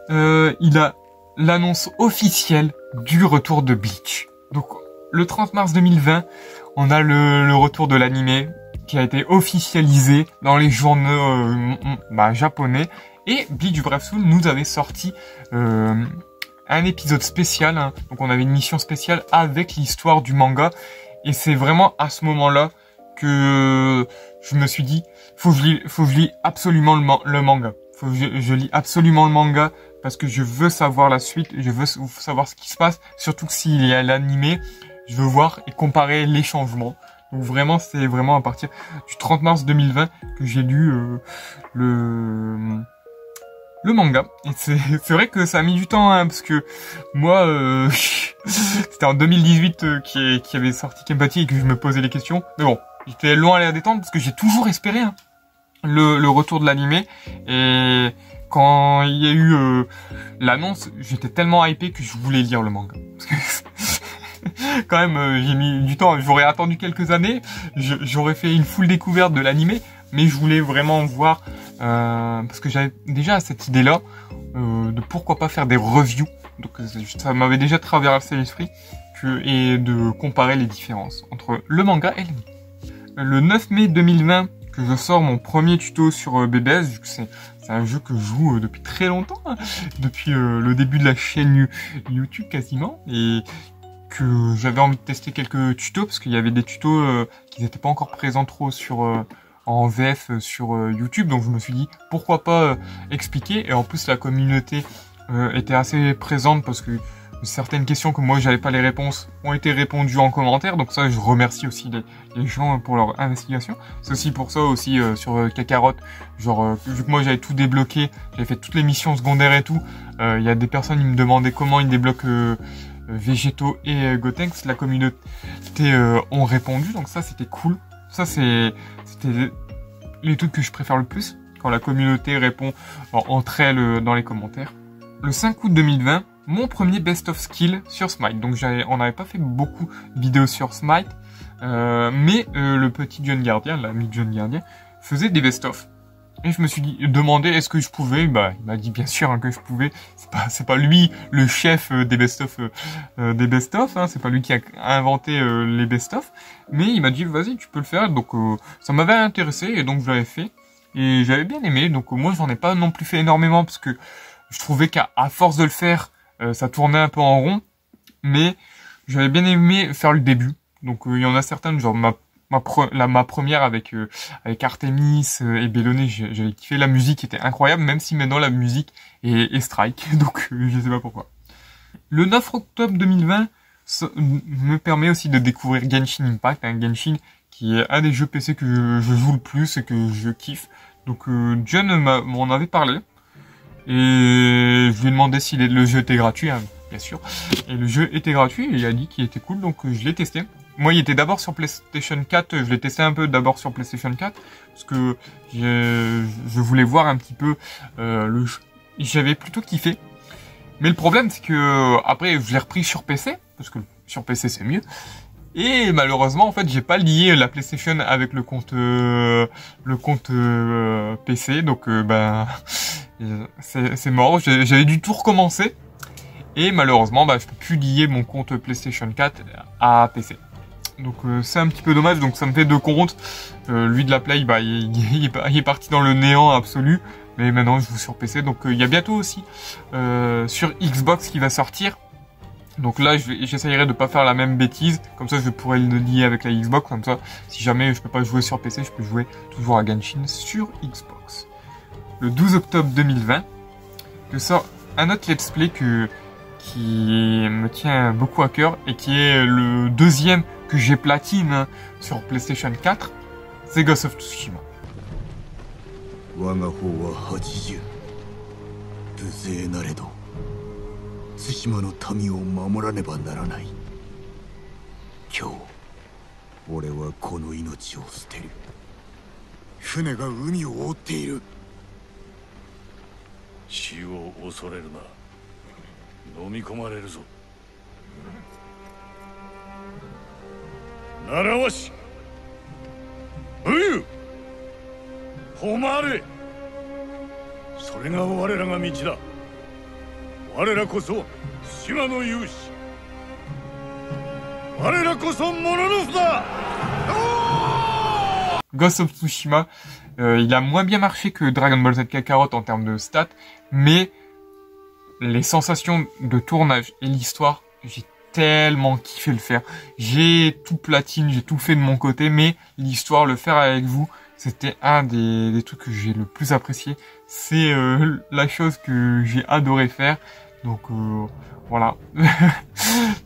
A: il a l'annonce officielle du retour de Bleach. Donc le 30 mars 2020, on a le retour de l'anime qui a été officialisé dans les journaux japonais. Et Bleach Brave Soul nous avait sorti un épisode spécial. Hein. Donc on avait une mission spéciale avec l'histoire du manga. Et c'est vraiment à ce moment-là que je me suis dit, faut que je lis absolument le manga. Faut que je lis absolument le manga parce que je veux savoir la suite. Je veux savoir ce qui se passe. Surtout que s'il y a l'animé, je veux voir et comparer les changements. Donc vraiment, c'est vraiment à partir du 30 mars 2020 que j'ai lu le manga. Et c'est vrai que ça a mis du temps, hein, parce que moi, c'était en 2018 qui avait sorti Kenpachi et que je me posais les questions. Mais bon, j'étais loin à la détente parce que j'ai toujours espéré le retour de l'animé. Et quand il y a eu l'annonce, j'étais tellement hypé que je voulais lire le manga. Parce que quand même, j'ai mis du temps. J'aurais attendu quelques années. J'aurais fait une full découverte de l'animé. Mais je voulais vraiment voir, parce que j'avais déjà cette idée-là, de pourquoi pas faire des reviews. Donc ça m'avait déjà traversé l'esprit, et de comparer les différences entre le manga et l'anime. Le 9 mai 2020, que je sors mon premier tuto sur BBS, vu que c'est un jeu que je joue depuis très longtemps, hein, depuis le début de la chaîne YouTube quasiment, et que j'avais envie de tester quelques tutos, parce qu'il y avait des tutos qui n'étaient pas encore présents trop sur en VF sur YouTube, donc je me suis dit pourquoi pas expliquer. Et en plus la communauté était assez présente parce que certaines questions que moi j'avais pas les réponses ont été répondues en commentaire, donc ça je remercie aussi les gens pour leur investigation. C'est aussi pour ça aussi sur Kakarot, genre vu que moi j'avais tout débloqué, j'avais fait toutes les missions secondaires et tout, il y a des personnes qui me demandaient comment ils débloquent Végétaux et Gotenks, la communauté ont répondu, donc ça c'était cool. Ça c'était les trucs que je préfère le plus, quand la communauté répond entre elles dans les commentaires. Le 5 août 2020, mon premier best of skill sur Smite. Donc on n'avait pas fait beaucoup de vidéos sur Smite, mais le petit John Gardien, l'ami John Gardien, faisait des best of. Et je me suis demandé est-ce que je pouvais. Bah, il m'a dit bien sûr que je pouvais. C'est pas lui le chef des best of, hein, c'est pas lui qui a inventé les best of. Mais il m'a dit vas-y tu peux le faire. Donc ça m'avait intéressé et donc je l'avais fait et j'avais bien aimé. Donc moi j'en ai pas non plus fait énormément parce que je trouvais qu'à force de le faire ça tournait un peu en rond, mais j'avais bien aimé faire le début. Donc il y en a certaines, genre ma première avec Artemis et Bellone, j'avais kiffé. La musique était incroyable, même si maintenant la musique est strike, donc je sais pas pourquoi. Le 9 octobre 2020 me permet aussi de découvrir Genshin Impact, Genshin qui est un des jeux PC que je joue le plus et que je kiffe. Donc John m'en avait parlé. Et je lui ai demandé si le jeu était gratuit, hein, bien sûr. Et le jeu était gratuit et il a dit qu'il était cool, donc je l'ai testé. Moi, il était d'abord sur PlayStation 4, je l'ai testé un peu d'abord sur PlayStation 4, parce que je voulais voir un petit peu le jeu. J'avais plutôt kiffé. Mais le problème, c'est que après, je l'ai repris sur PC, parce que sur PC, c'est mieux. Et malheureusement, en fait, j'ai pas lié la PlayStation avec le compte PC, donc ben c'est mort. J'avais dû tout recommencer et malheureusement, bah je peux plus lier mon compte PlayStation 4 à PC. Donc c'est un petit peu dommage. Donc ça me fait deux comptes. Lui de la Play, bah il est parti dans le néant absolu. Mais maintenant, je joue sur PC. Donc il y a bientôt aussi sur Xbox qui va sortir. Donc là, j'essayerai de pas faire la même bêtise. Comme ça, je pourrais le lier avec la Xbox. Comme ça, si jamais je peux pas jouer sur PC, je peux jouer toujours à Genshin sur Xbox. Le 12 octobre 2020, je sors un autre let's play qui me tient beaucoup à cœur et qui est le deuxième que j'ai platine sur PlayStation 4. C'est Ghost of Tsushima. Ghost of Tsushima, il a moins bien marché que Dragon Ball Z Kakarot en termes de stats, mais les sensations de tournage et l'histoire, j'ai tellement kiffé le faire. J'ai tout platine, j'ai tout fait de mon côté, mais l'histoire, le faire avec vous, c'était un des trucs que j'ai le plus apprécié. C'est la chose que j'ai adoré faire. Donc voilà.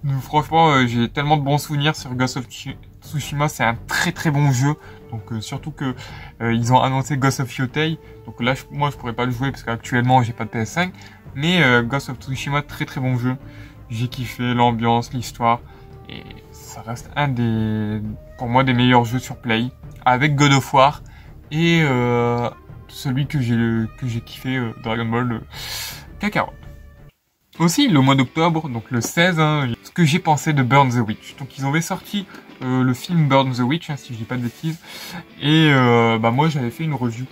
A: Donc, franchement, j'ai tellement de bons souvenirs sur Ghost of Tsushima. C'est un très très bon jeu. Donc surtout que ils ont annoncé Ghost of Yotei. Donc là, moi je pourrais pas le jouer parce qu'actuellement j'ai pas de PS5. Mais Ghost of Tsushima, très très bon jeu. J'ai kiffé l'ambiance, l'histoire. Et ça reste un pour moi, des meilleurs jeux sur Play. Avec God of War. Et celui que j'ai kiffé, Dragon Ball Kakarot. Aussi, le mois d'octobre, donc le 16, ce que j'ai pensé de Burn the Witch. Donc ils avaient sorti le film Burn the Witch, si je dis pas de bêtises. Et bah moi j'avais fait une review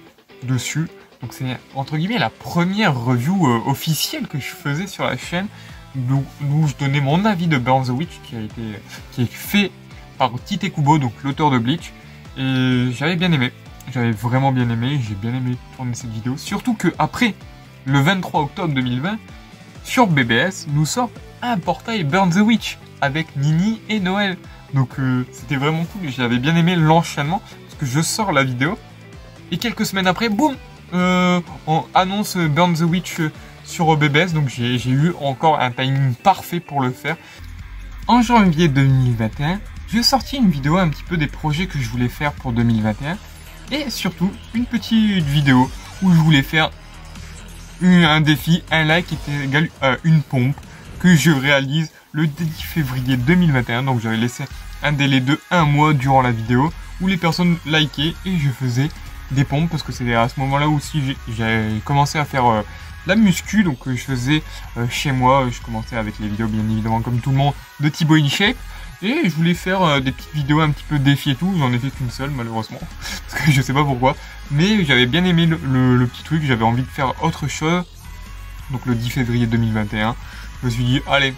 A: dessus. Donc c'est entre guillemets la première review officielle que je faisais sur la chaîne, où je donnais mon avis de Burn the Witch, qui est fait par Tite Kubo, donc l'auteur de Bleach. Et j'avais bien aimé. J'avais vraiment bien aimé. J'ai bien aimé tourner cette vidéo. Surtout que après, le 23 octobre 2020, sur BBS, nous sort un portail Burn the Witch avec Nini et Noël. Donc c'était vraiment cool. J'avais bien aimé l'enchaînement parce que je sors la vidéo Et quelques semaines après, boum, on annonce Burn the Witch sur BBS, donc j'ai eu encore un timing parfait pour le faire. En janvier 2021, j'ai sorti une vidéo un petit peu des projets que je voulais faire pour 2021 et surtout une petite vidéo où je voulais faire un défi, un like qui était égal à une pompe que je réalise le 10 février 2021. Donc j'avais laissé un délai de 1 mois durant la vidéo où les personnes likaient et je faisais des pompes parce que c'était à ce moment-là aussi j'ai commencé à faire la muscu, donc je faisais chez moi, je commençais avec les vidéos bien évidemment comme tout le monde de Thibaut InShape et je voulais faire des petites vidéos un petit peu défi et tout, j'en ai fait qu'une seule malheureusement parce que je sais pas pourquoi, mais j'avais bien aimé le petit truc, j'avais envie de faire autre chose. Donc le 10 février 2021, je me suis dit allez,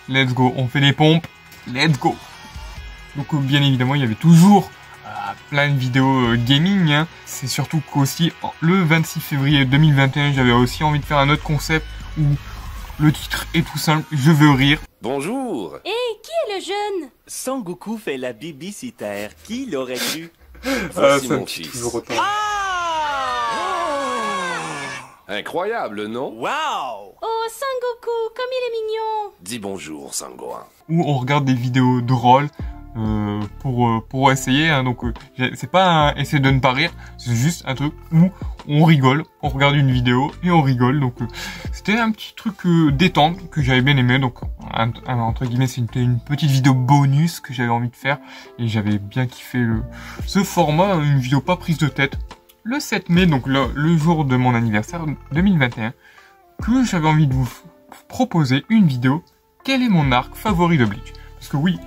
A: let's go, on fait des pompes, let's go. Donc bien évidemment il y avait toujours plein de vidéos gaming, hein. C'est surtout qu'aussi le 26 février 2021 j'avais aussi envie de faire un autre concept où le titre est tout simple, je veux rire.
G: Bonjour.
H: Et qui est le jeune?
G: Sangoku fait la babysitter. Qui l'aurait cru?
A: Ça
G: Voici mon fils. Incroyable, non?
H: Wow! Oh, Sangoku, comme il est mignon!
G: Dis bonjour, Sangohan.
A: Où on regarde des vidéos drôles pour essayer, hein. Donc c'est pas essayer de ne pas rire, c'est juste un truc où on rigole, on regarde une vidéo et on rigole. Donc c'était un petit truc détente que j'avais bien aimé. Donc entre guillemets c'était une petite vidéo bonus que j'avais envie de faire et j'avais bien kiffé ce format, une vidéo pas prise de tête. Le 7 mai, donc le jour de mon anniversaire 2021, que j'avais envie de vous proposer une vidéo. Quel est mon arc favori de Bleach? Parce que oui,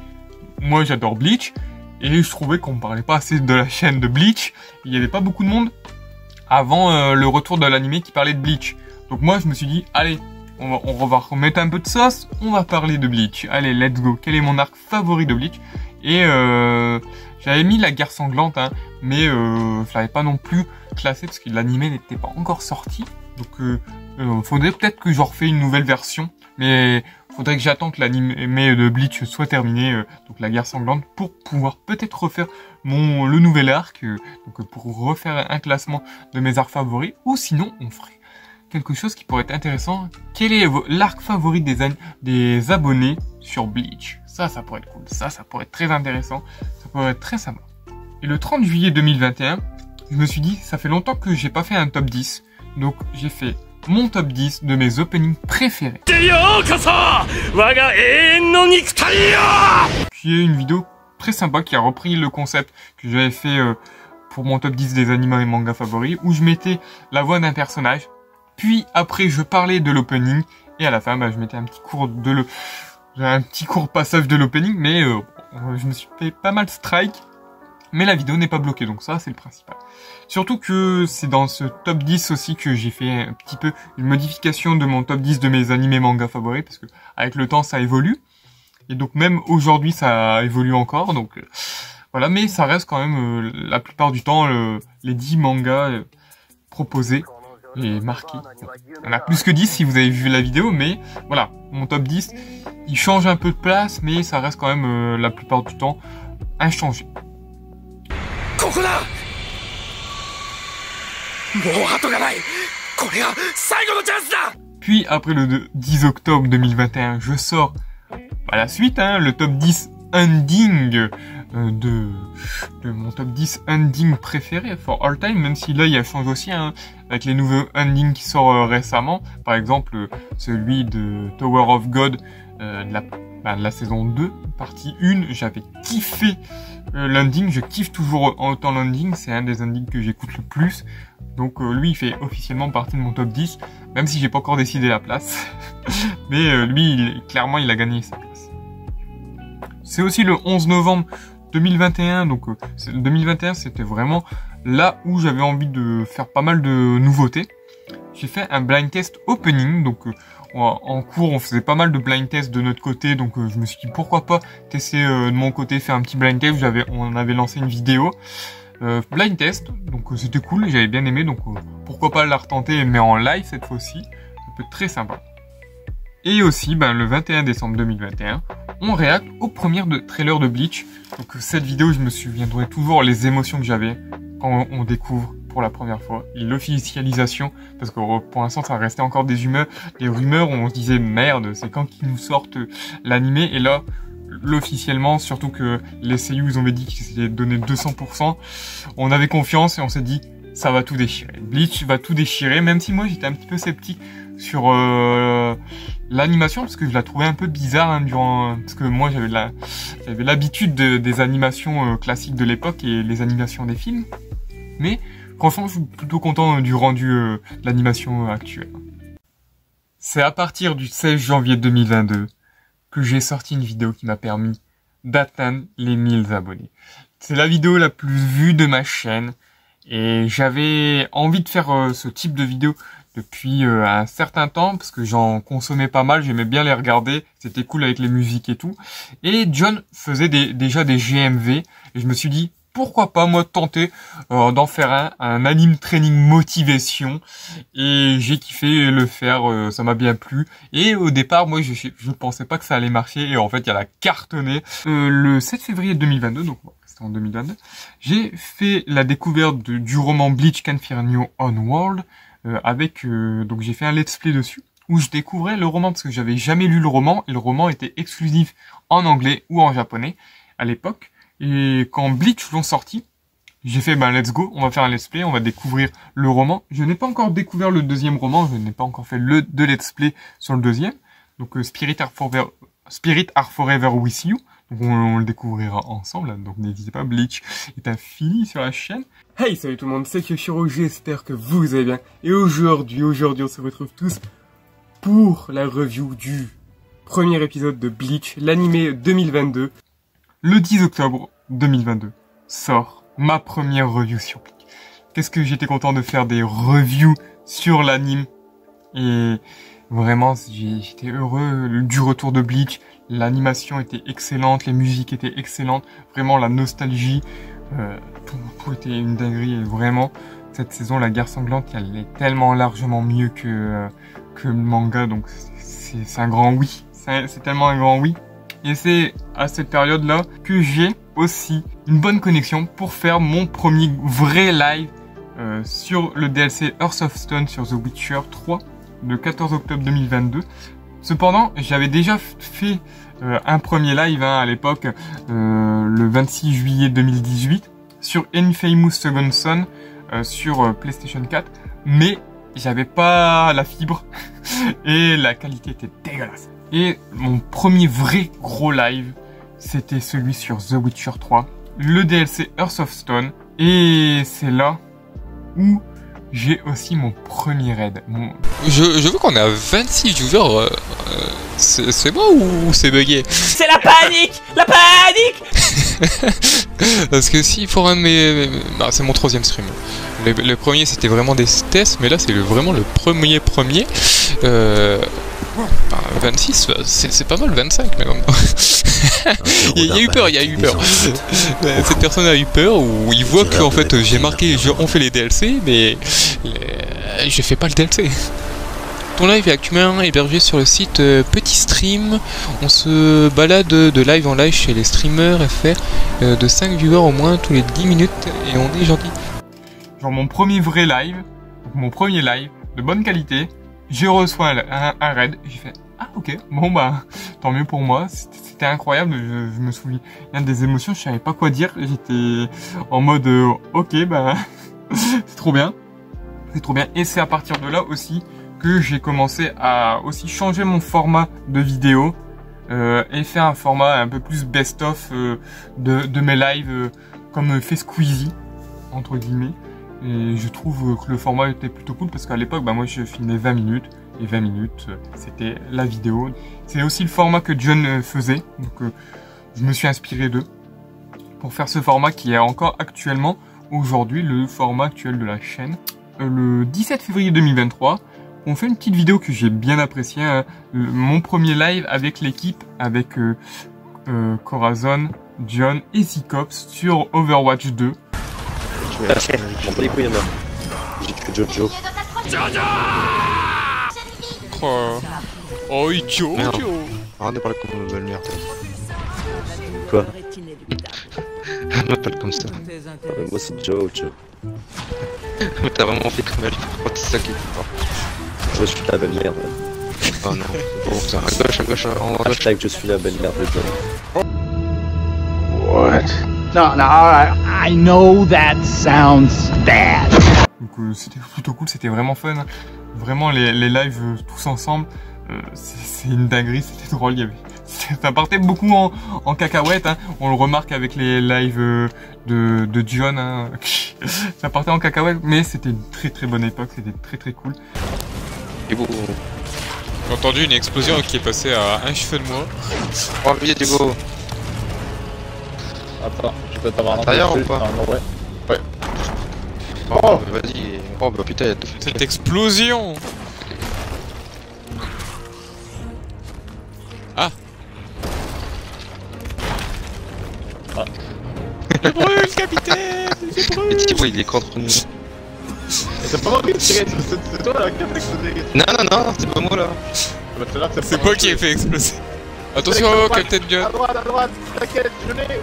A: moi j'adore Bleach, et je trouvais qu'on ne parlait pas assez de la chaîne de Bleach. Il n'y avait pas beaucoup de monde avant le retour de l'anime qui parlait de Bleach. Donc moi je me suis dit, allez, on va remettre un peu de sauce, on va parler de Bleach. Allez, let's go. Quel est mon arc favori de Bleach? Et j'avais mis la guerre sanglante, hein, mais je l'avais pas non plus classé parce que l'anime n'était pas encore sorti. Donc faudrait peut-être que j'en refais une nouvelle version, mais faudrait que j'attende que l'anime de Bleach soit terminé, donc la guerre sanglante, pour pouvoir peut-être refaire le nouvel arc, donc pour refaire un classement de mes arcs favoris, ou sinon on ferait quelque chose qui pourrait être intéressant. Quel est l'arc favori des abonnés sur Bleach? Ça pourrait être cool, ça pourrait être très intéressant, ça pourrait être très sympa. Et le 30 juillet 2021, je me suis dit, ça fait longtemps que j'ai pas fait un top 10, donc j'ai fait mon top 10 de mes openings préférés. Qui est une vidéo très sympa qui a repris le concept que j'avais fait pour mon top 10 des animés et mangas favoris, où je mettais la voix d'un personnage, puis après je parlais de l'opening, et à la fin je mettais un petit court passage de l'opening, mais je me suis fait pas mal strike, mais la vidéo n'est pas bloquée, donc ça c'est le principal. Surtout que c'est dans ce top 10 aussi que j'ai fait un petit peu une modification de mon top 10 de mes animés mangas favoris, parce que avec le temps ça évolue, et donc même aujourd'hui ça évolue encore, donc voilà, mais ça reste quand même la plupart du temps les 10 mangas proposés et marqués. Il y en a plus que 10 si vous avez vu la vidéo, mais voilà, mon top 10 il change un peu de place, mais ça reste quand même la plupart du temps inchangé. Puis après le 10 octobre 2021, je sors la suite, hein, le top 10 ending de mon top 10 ending préféré for all time, même si là il a changé aussi, hein, avec les nouveaux endings qui sortent récemment. Par exemple celui de Tower of God de la saison 2, partie 1, j'avais kiffé l'ending, je kiffe toujours autant l'ending, c'est un des endings que j'écoute le plus. Donc lui il fait officiellement partie de mon top 10, même si j'ai pas encore décidé la place. Mais lui clairement il a gagné sa place. C'est aussi le 11 novembre 2021, donc 2021 c'était vraiment là où j'avais envie de faire pas mal de nouveautés. J'ai fait un blind test opening, donc en cours on faisait pas mal de blind tests de notre côté, donc je me suis dit pourquoi pas tester de mon côté, faire un petit blind test. On avait lancé une vidéo blind test, donc c'était cool, j'avais bien aimé, donc pourquoi pas la retenter mais en live cette fois-ci, ça peut être très sympa. Et aussi le 21 décembre 2021, on réacte aux premières trailers de Bleach. Donc cette vidéo, je me souviendrai toujours les émotions que j'avais quand on découvre pour la première fois. Et l'officialisation, parce que pour l'instant ça restait encore des rumeurs où on se disait merde, c'est quand qu'ils nous sortent l'animé, et là, officiellement, surtout que les seiyuu ils ont dit qu'ils s'étaient donné 200%, on avait confiance et on s'est dit ça va tout déchirer. Bleach va tout déchirer, même si moi j'étais un petit peu sceptique sur l'animation, parce que je la trouvais un peu bizarre hein, parce que moi j'avais l'habitude des animations classiques de l'époque et les animations des films, mais franchement je suis plutôt content du rendu de l'animation actuelle. C'est à partir du 16 janvier 2022 que j'ai sorti une vidéo qui m'a permis d'atteindre les 1000 abonnés. C'est la vidéo la plus vue de ma chaîne et j'avais envie de faire ce type de vidéo depuis un certain temps parce que j'en consommais pas mal, j'aimais bien les regarder, c'était cool avec les musiques et tout. Et John faisait déjà des GMV et je me suis dit pourquoi pas moi tenter d'en faire un anime training motivation, et j'ai kiffé le faire, ça m'a bien plu. Et au départ moi je pensais pas que ça allait marcher et en fait il y a la cartonné. Le 7 février 2022, donc c'était en 2022, j'ai fait la découverte du roman Bleach Canfirnio Onward avec donc j'ai fait un let's play dessus où je découvrais le roman parce que j'avais jamais lu le roman et le roman était exclusif en anglais ou en japonais à l'époque. Et quand Bleach l'ont sorti, j'ai fait let's go, on va faire un let's play, on va découvrir le roman. Je n'ai pas encore découvert le deuxième roman, je n'ai pas encore fait de let's play sur le deuxième. Donc Spirit Are Forever With You, donc on le découvrira ensemble, donc n'hésitez pas, Bleach est infini sur la chaîne. Hey, salut tout le monde, c'est Kyoshiro, j'espère que vous allez bien. Et aujourd'hui on se retrouve tous pour la review du premier épisode de Bleach, l'animé 2022. Le 10 octobre 2022 sort ma première review sur Bleach. Qu'est-ce que j'étais content de faire des reviews sur l'anime. Et vraiment, j'étais heureux du retour de Bleach. L'animation était excellente, les musiques étaient excellentes. Vraiment, la nostalgie, tout était une dinguerie. Et vraiment, cette saison, La Guerre Sanglante, elle est tellement largement mieux que le manga. Donc, c'est un grand oui. C'est tellement un grand oui. Et c'est à cette période-là que j'ai aussi une bonne connexion pour faire mon premier vrai live sur le DLC Hearts of Stone sur The Witcher 3 le 14 octobre 2022. Cependant, j'avais déjà fait un premier live à l'époque, le 26 juillet 2018, sur Infamous Second Son sur PlayStation 4, mais j'avais pas la fibre et la qualité était dégueulasse. Et mon premier vrai gros live, c'était celui sur The Witcher 3, le DLC Hearts of Stone. Et c'est là où j'ai aussi mon premier raid.
I: Je vois qu'on est à 26 viewers. C'est moi ou c'est bugué?
C: C'est la panique! La panique!
I: Parce que si pour un de mes... c'est mon troisième stream. Le premier c'était vraiment des tests, mais là c'est vraiment le premier. 26, c'est pas mal, 25 mais non. Il y a eu peur. Cette personne a eu peur, où il voit que en fait j'ai marqué on fait les DLC, mais je fais pas le DLC. Ton live est actuellement hébergé sur le site Petit Stream. On se balade de live en live chez les streamers FR de 5 viewers au moins tous les 10 minutes et on est gentil.
A: Genre mon premier vrai live, mon premier live de bonne qualité, j'ai reçu un raid, j'ai fait ah ok, bon tant mieux pour moi, c'était incroyable, je me souviens des émotions, je savais pas quoi dire, j'étais en mode ok c'est trop bien, et c'est à partir de là aussi que j'ai commencé à aussi changer mon format de vidéo et faire un format un peu plus best-of de mes lives comme fait Squeezie entre guillemets. Et je trouve que le format était plutôt cool parce qu'à l'époque, moi je filmais 20 minutes et 20 minutes c'était la vidéo. C'est aussi le format que John faisait, donc je me suis inspiré d'eux pour faire ce format qui est encore actuellement aujourd'hui le format actuel de la chaîne. Le 17 février 2023, on fait une petite vidéo que j'ai bien appréciée, mon premier live avec l'équipe, avec Corazon, John et Zcops sur Overwatch 2.
J: Je m'en bats les couilles, moi. J'ai tué Jojo.
I: Oh, Jojo.
J: Arrête de parler comme une belle merde. Quoi? Ne m'appelle comme ça. Moi c'est Jojo. T'as vraiment fait très mal. C'est ça qui est fort.
K: Je suis la belle merde.
J: Oh non, bon, ça, à gauche, en haut à gauche.
K: Hashtag je suis la belle merde de John.
L: What? No, I know that sounds bad.
A: Donc c'était plutôt cool, c'était vraiment fun. Hein. Vraiment les lives tous ensemble, c'est une dinguerie, c'était drôle. Ça partait beaucoup en cacahuète, hein. On le remarque avec les lives de John. Hein. Ça partait en cacahuète, mais c'était une très bonne époque, c'était très cool.
J: Et vous...
I: J'ai entendu une explosion qui est passée à un cheveu de moi.
J: Oh, oui, Diego.
K: Attends, je peux t'avoir un
J: intérieur ou pas?
K: Ouais. Ouais.
J: Oh, bah, vas-y. Oh, bah putain, il y a tout.
I: Cette explosion! Ah!
K: Ah.
I: Je brûle, capitaine! Je brûle!
J: Et Thibaut, il est contre nous.
K: C'est pas moi qui ai tiré, c'est toi là qui a fait exploser.
J: Non, c'est pas moi là.
I: C'est moi qui ai fait exploser. Attention, Captain John!
K: À droite, t'inquiète, je l'ai.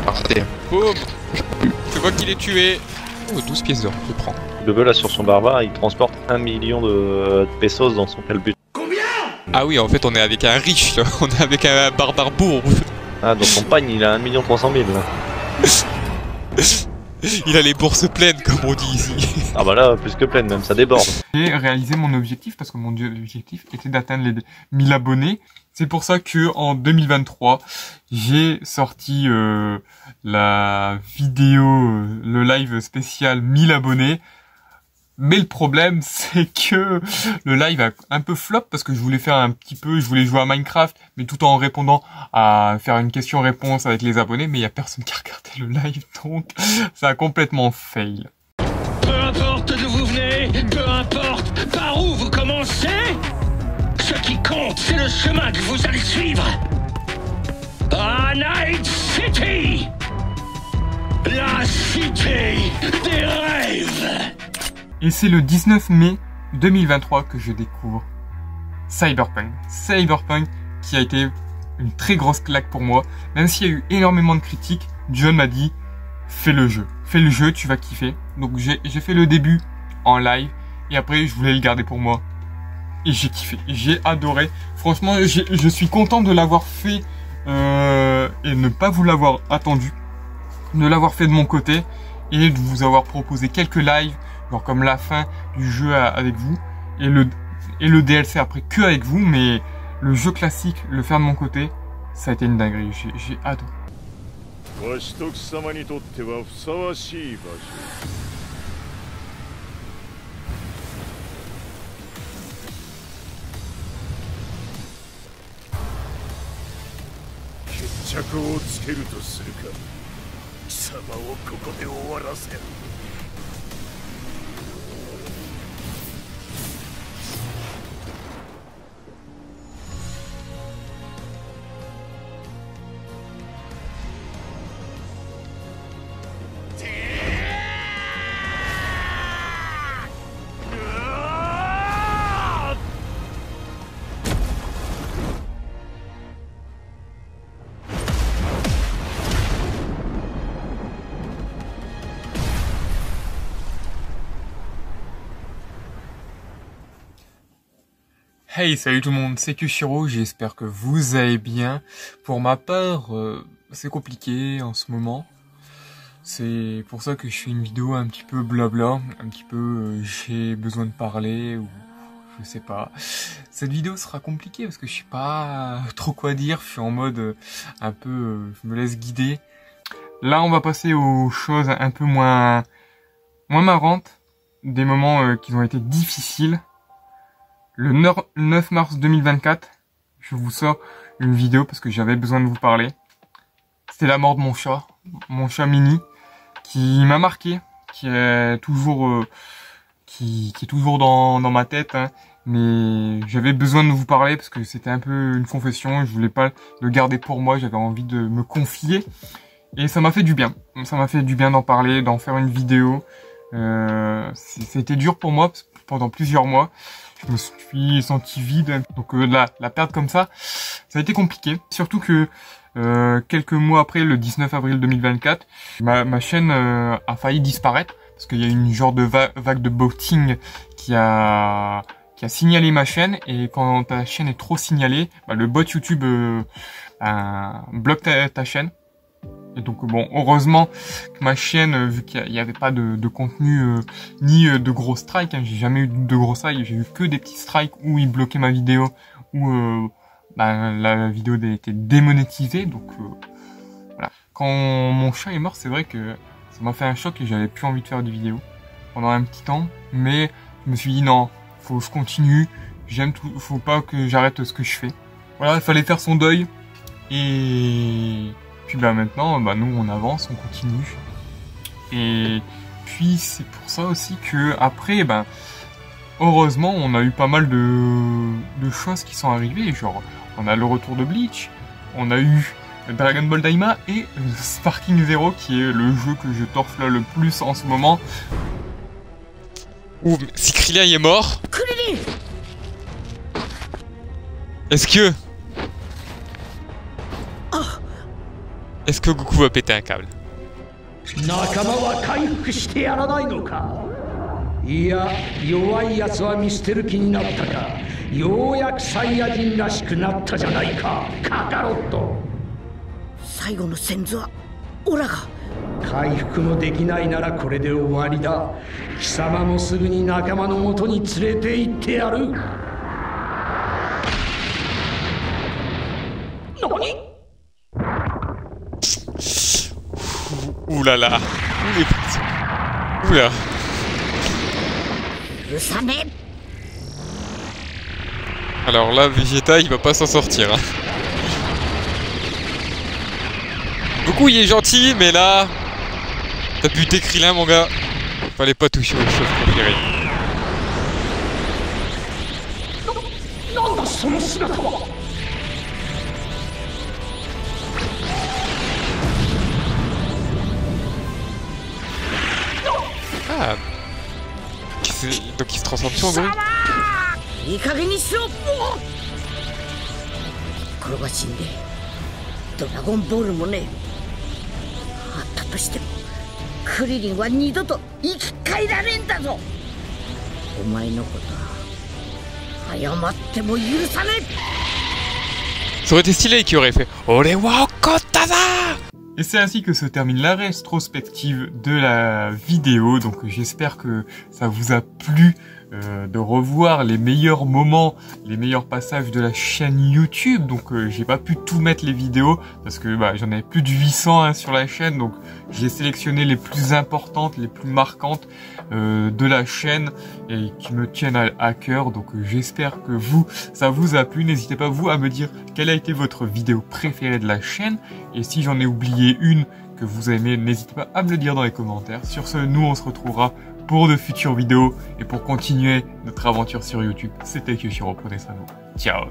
J: Parfait.
I: Boum! C'est moi qui l'ai tué! Oh, 12 pièces d'or, je prends.
K: Le bœuf là sur son barbare, il transporte 1 million de pesos dans son calbut.
I: Ah oui, en fait, on est avec un riche, là. On est avec un barbare bourre.
K: Ah, dans son pagne, il a 1 300 000 là.
I: Il a les bourses pleines, comme on dit ici.
K: Ah bah là, plus que pleine même, ça déborde.
A: J'ai réalisé mon objectif, parce que mon objectif était d'atteindre les 1000 abonnés. C'est pour ça que en 2023, j'ai sorti la vidéo, le live spécial 1000 abonnés. Mais le problème, c'est que le live a un peu flop parce que je voulais faire je voulais jouer à Minecraft, mais tout en répondant à faire une question-réponse avec les abonnés, mais il y a personne qui a regardé le live, donc ça a complètement fail.
L: Peu importe d'où vous venez, peu importe par où vous commencez, ce qui compte, c'est le chemin que vous allez suivre. À Night City, la cité des rêves.
A: Et c'est le 19 mai 2023 que je découvre Cyberpunk. Cyberpunk qui a été une très grosse claque pour moi. Même s'il y a eu énormément de critiques, John m'a dit fais le jeu, tu vas kiffer. Donc j'ai fait le début en live et après je voulais le garder pour moi. Et j'ai kiffé, j'ai adoré. Franchement, je suis content de l'avoir fait et ne pas vous l'avoir attendu. De l'avoir fait de mon côté et de vous avoir proposé quelques lives. Genre comme la fin du jeu avec vous et le DLC après que avec vous, mais le jeu classique, le faire de mon côté, ça a été une dinguerie, j'ai adoré. Hey, salut tout le monde, c'est Kushiro, j'espère que vous allez bien. Pour ma part, c'est compliqué en ce moment. C'est pour ça que je fais une vidéo un petit peu blabla, un petit peu j'ai besoin de parler ou je sais pas. Cette vidéo sera compliquée parce que je sais pas trop quoi dire, je suis en mode un peu, je me laisse guider. Là, on va passer aux choses un peu moins marrantes, des moments qui ont été difficiles. Le 9 mars 2024, je vous sors une vidéo parce que j'avais besoin de vous parler. C'était la mort de mon chat Mini, qui m'a marqué, qui est toujours dans ma tête, hein, mais j'avais besoin de vous parler parce que c'était un peu une confession, je voulais pas le garder pour moi, j'avais envie de me confier, et ça m'a fait du bien. Ça m'a fait du bien d'en parler, d'en faire une vidéo. C'était dur pour moi pendant plusieurs mois. Je me suis senti vide, donc la perdre comme ça a été compliqué. Surtout que quelques mois après, le 19 avril 2024, ma chaîne a failli disparaître parce qu'il y a une genre de vague de botting qui a signalé ma chaîne, et quand ta chaîne est trop signalée, le bot YouTube bloque ta chaîne. Et donc bon, heureusement que ma chaîne, vu qu'il n'y avait pas de contenu ni de gros strikes, j'ai jamais eu de gros strikes, j'ai eu que des petits strikes où ils bloquaient ma vidéo, où la vidéo était démonétisée. Donc voilà. Quand mon chat est mort, c'est vrai que ça m'a fait un choc et j'avais plus envie de faire de vidéos pendant un petit temps, mais je me suis dit non, faut que je continue, j'aime tout, faut pas que j'arrête ce que je fais. Voilà, il fallait faire son deuil, et puis maintenant, nous on avance, on continue. Et puis c'est pour ça aussi que après, heureusement, on a eu pas mal de choses qui sont arrivées. Genre, on a le retour de Bleach, on a eu Dragon Ball Daima et Sparking Zero, qui est le jeu que je torche là le plus en ce moment.
I: Ouh, si Krillin est mort, est-ce que Goku va péter un câble?
L: 仲間は回復してやらないのか。いや、弱いやつは見捨てる気になったか。ようやくサイヤ人らしくなったじゃないか、カカロット。
M: 最後の先祖はオラが。
L: 回復もできないならこれで終わりだ。貴様もすぐに仲間のもとに連れて行ってやる。何？
I: Ouh là là. Ouh les petits. Ouh là. Alors là, Vegeta, il va pas s'en sortir. Hein. Goku, il est gentil, mais là... T'as buté Krillin, mon gars. Fallait pas toucher aux choses préférées. Ah. Donc il se transforme sur gros.
M: いい加減にしろ。黒が死んでドラゴンボールもね、あったとしてもクリリンは二度と生き返られんだぞ。お前のことは謝っても許さねえ。
I: Ça aurait été stylé qui aurait fait Ole wa Okotaza.
A: Et c'est ainsi que se termine la rétrospective de la vidéo. Donc j'espère que ça vous a plu de revoir les meilleurs moments, les meilleurs passages de la chaîne YouTube. Donc j'ai pas pu tout mettre les vidéos parce que j'en avais plus de 800 sur la chaîne. Donc j'ai sélectionné les plus importantes, les plus marquantes de la chaîne et qui me tiennent à cœur. Donc j'espère que ça vous a plu. N'hésitez pas vous à me dire quelle a été votre vidéo préférée de la chaîne, et si j'en ai oublié une que vous aimez, n'hésitez pas à me le dire dans les commentaires. Sur ce, nous on se retrouvera pour de futures vidéos et pour continuer notre aventure sur YouTube. C'était Kyoshiro, prenez soin de vous. Ciao.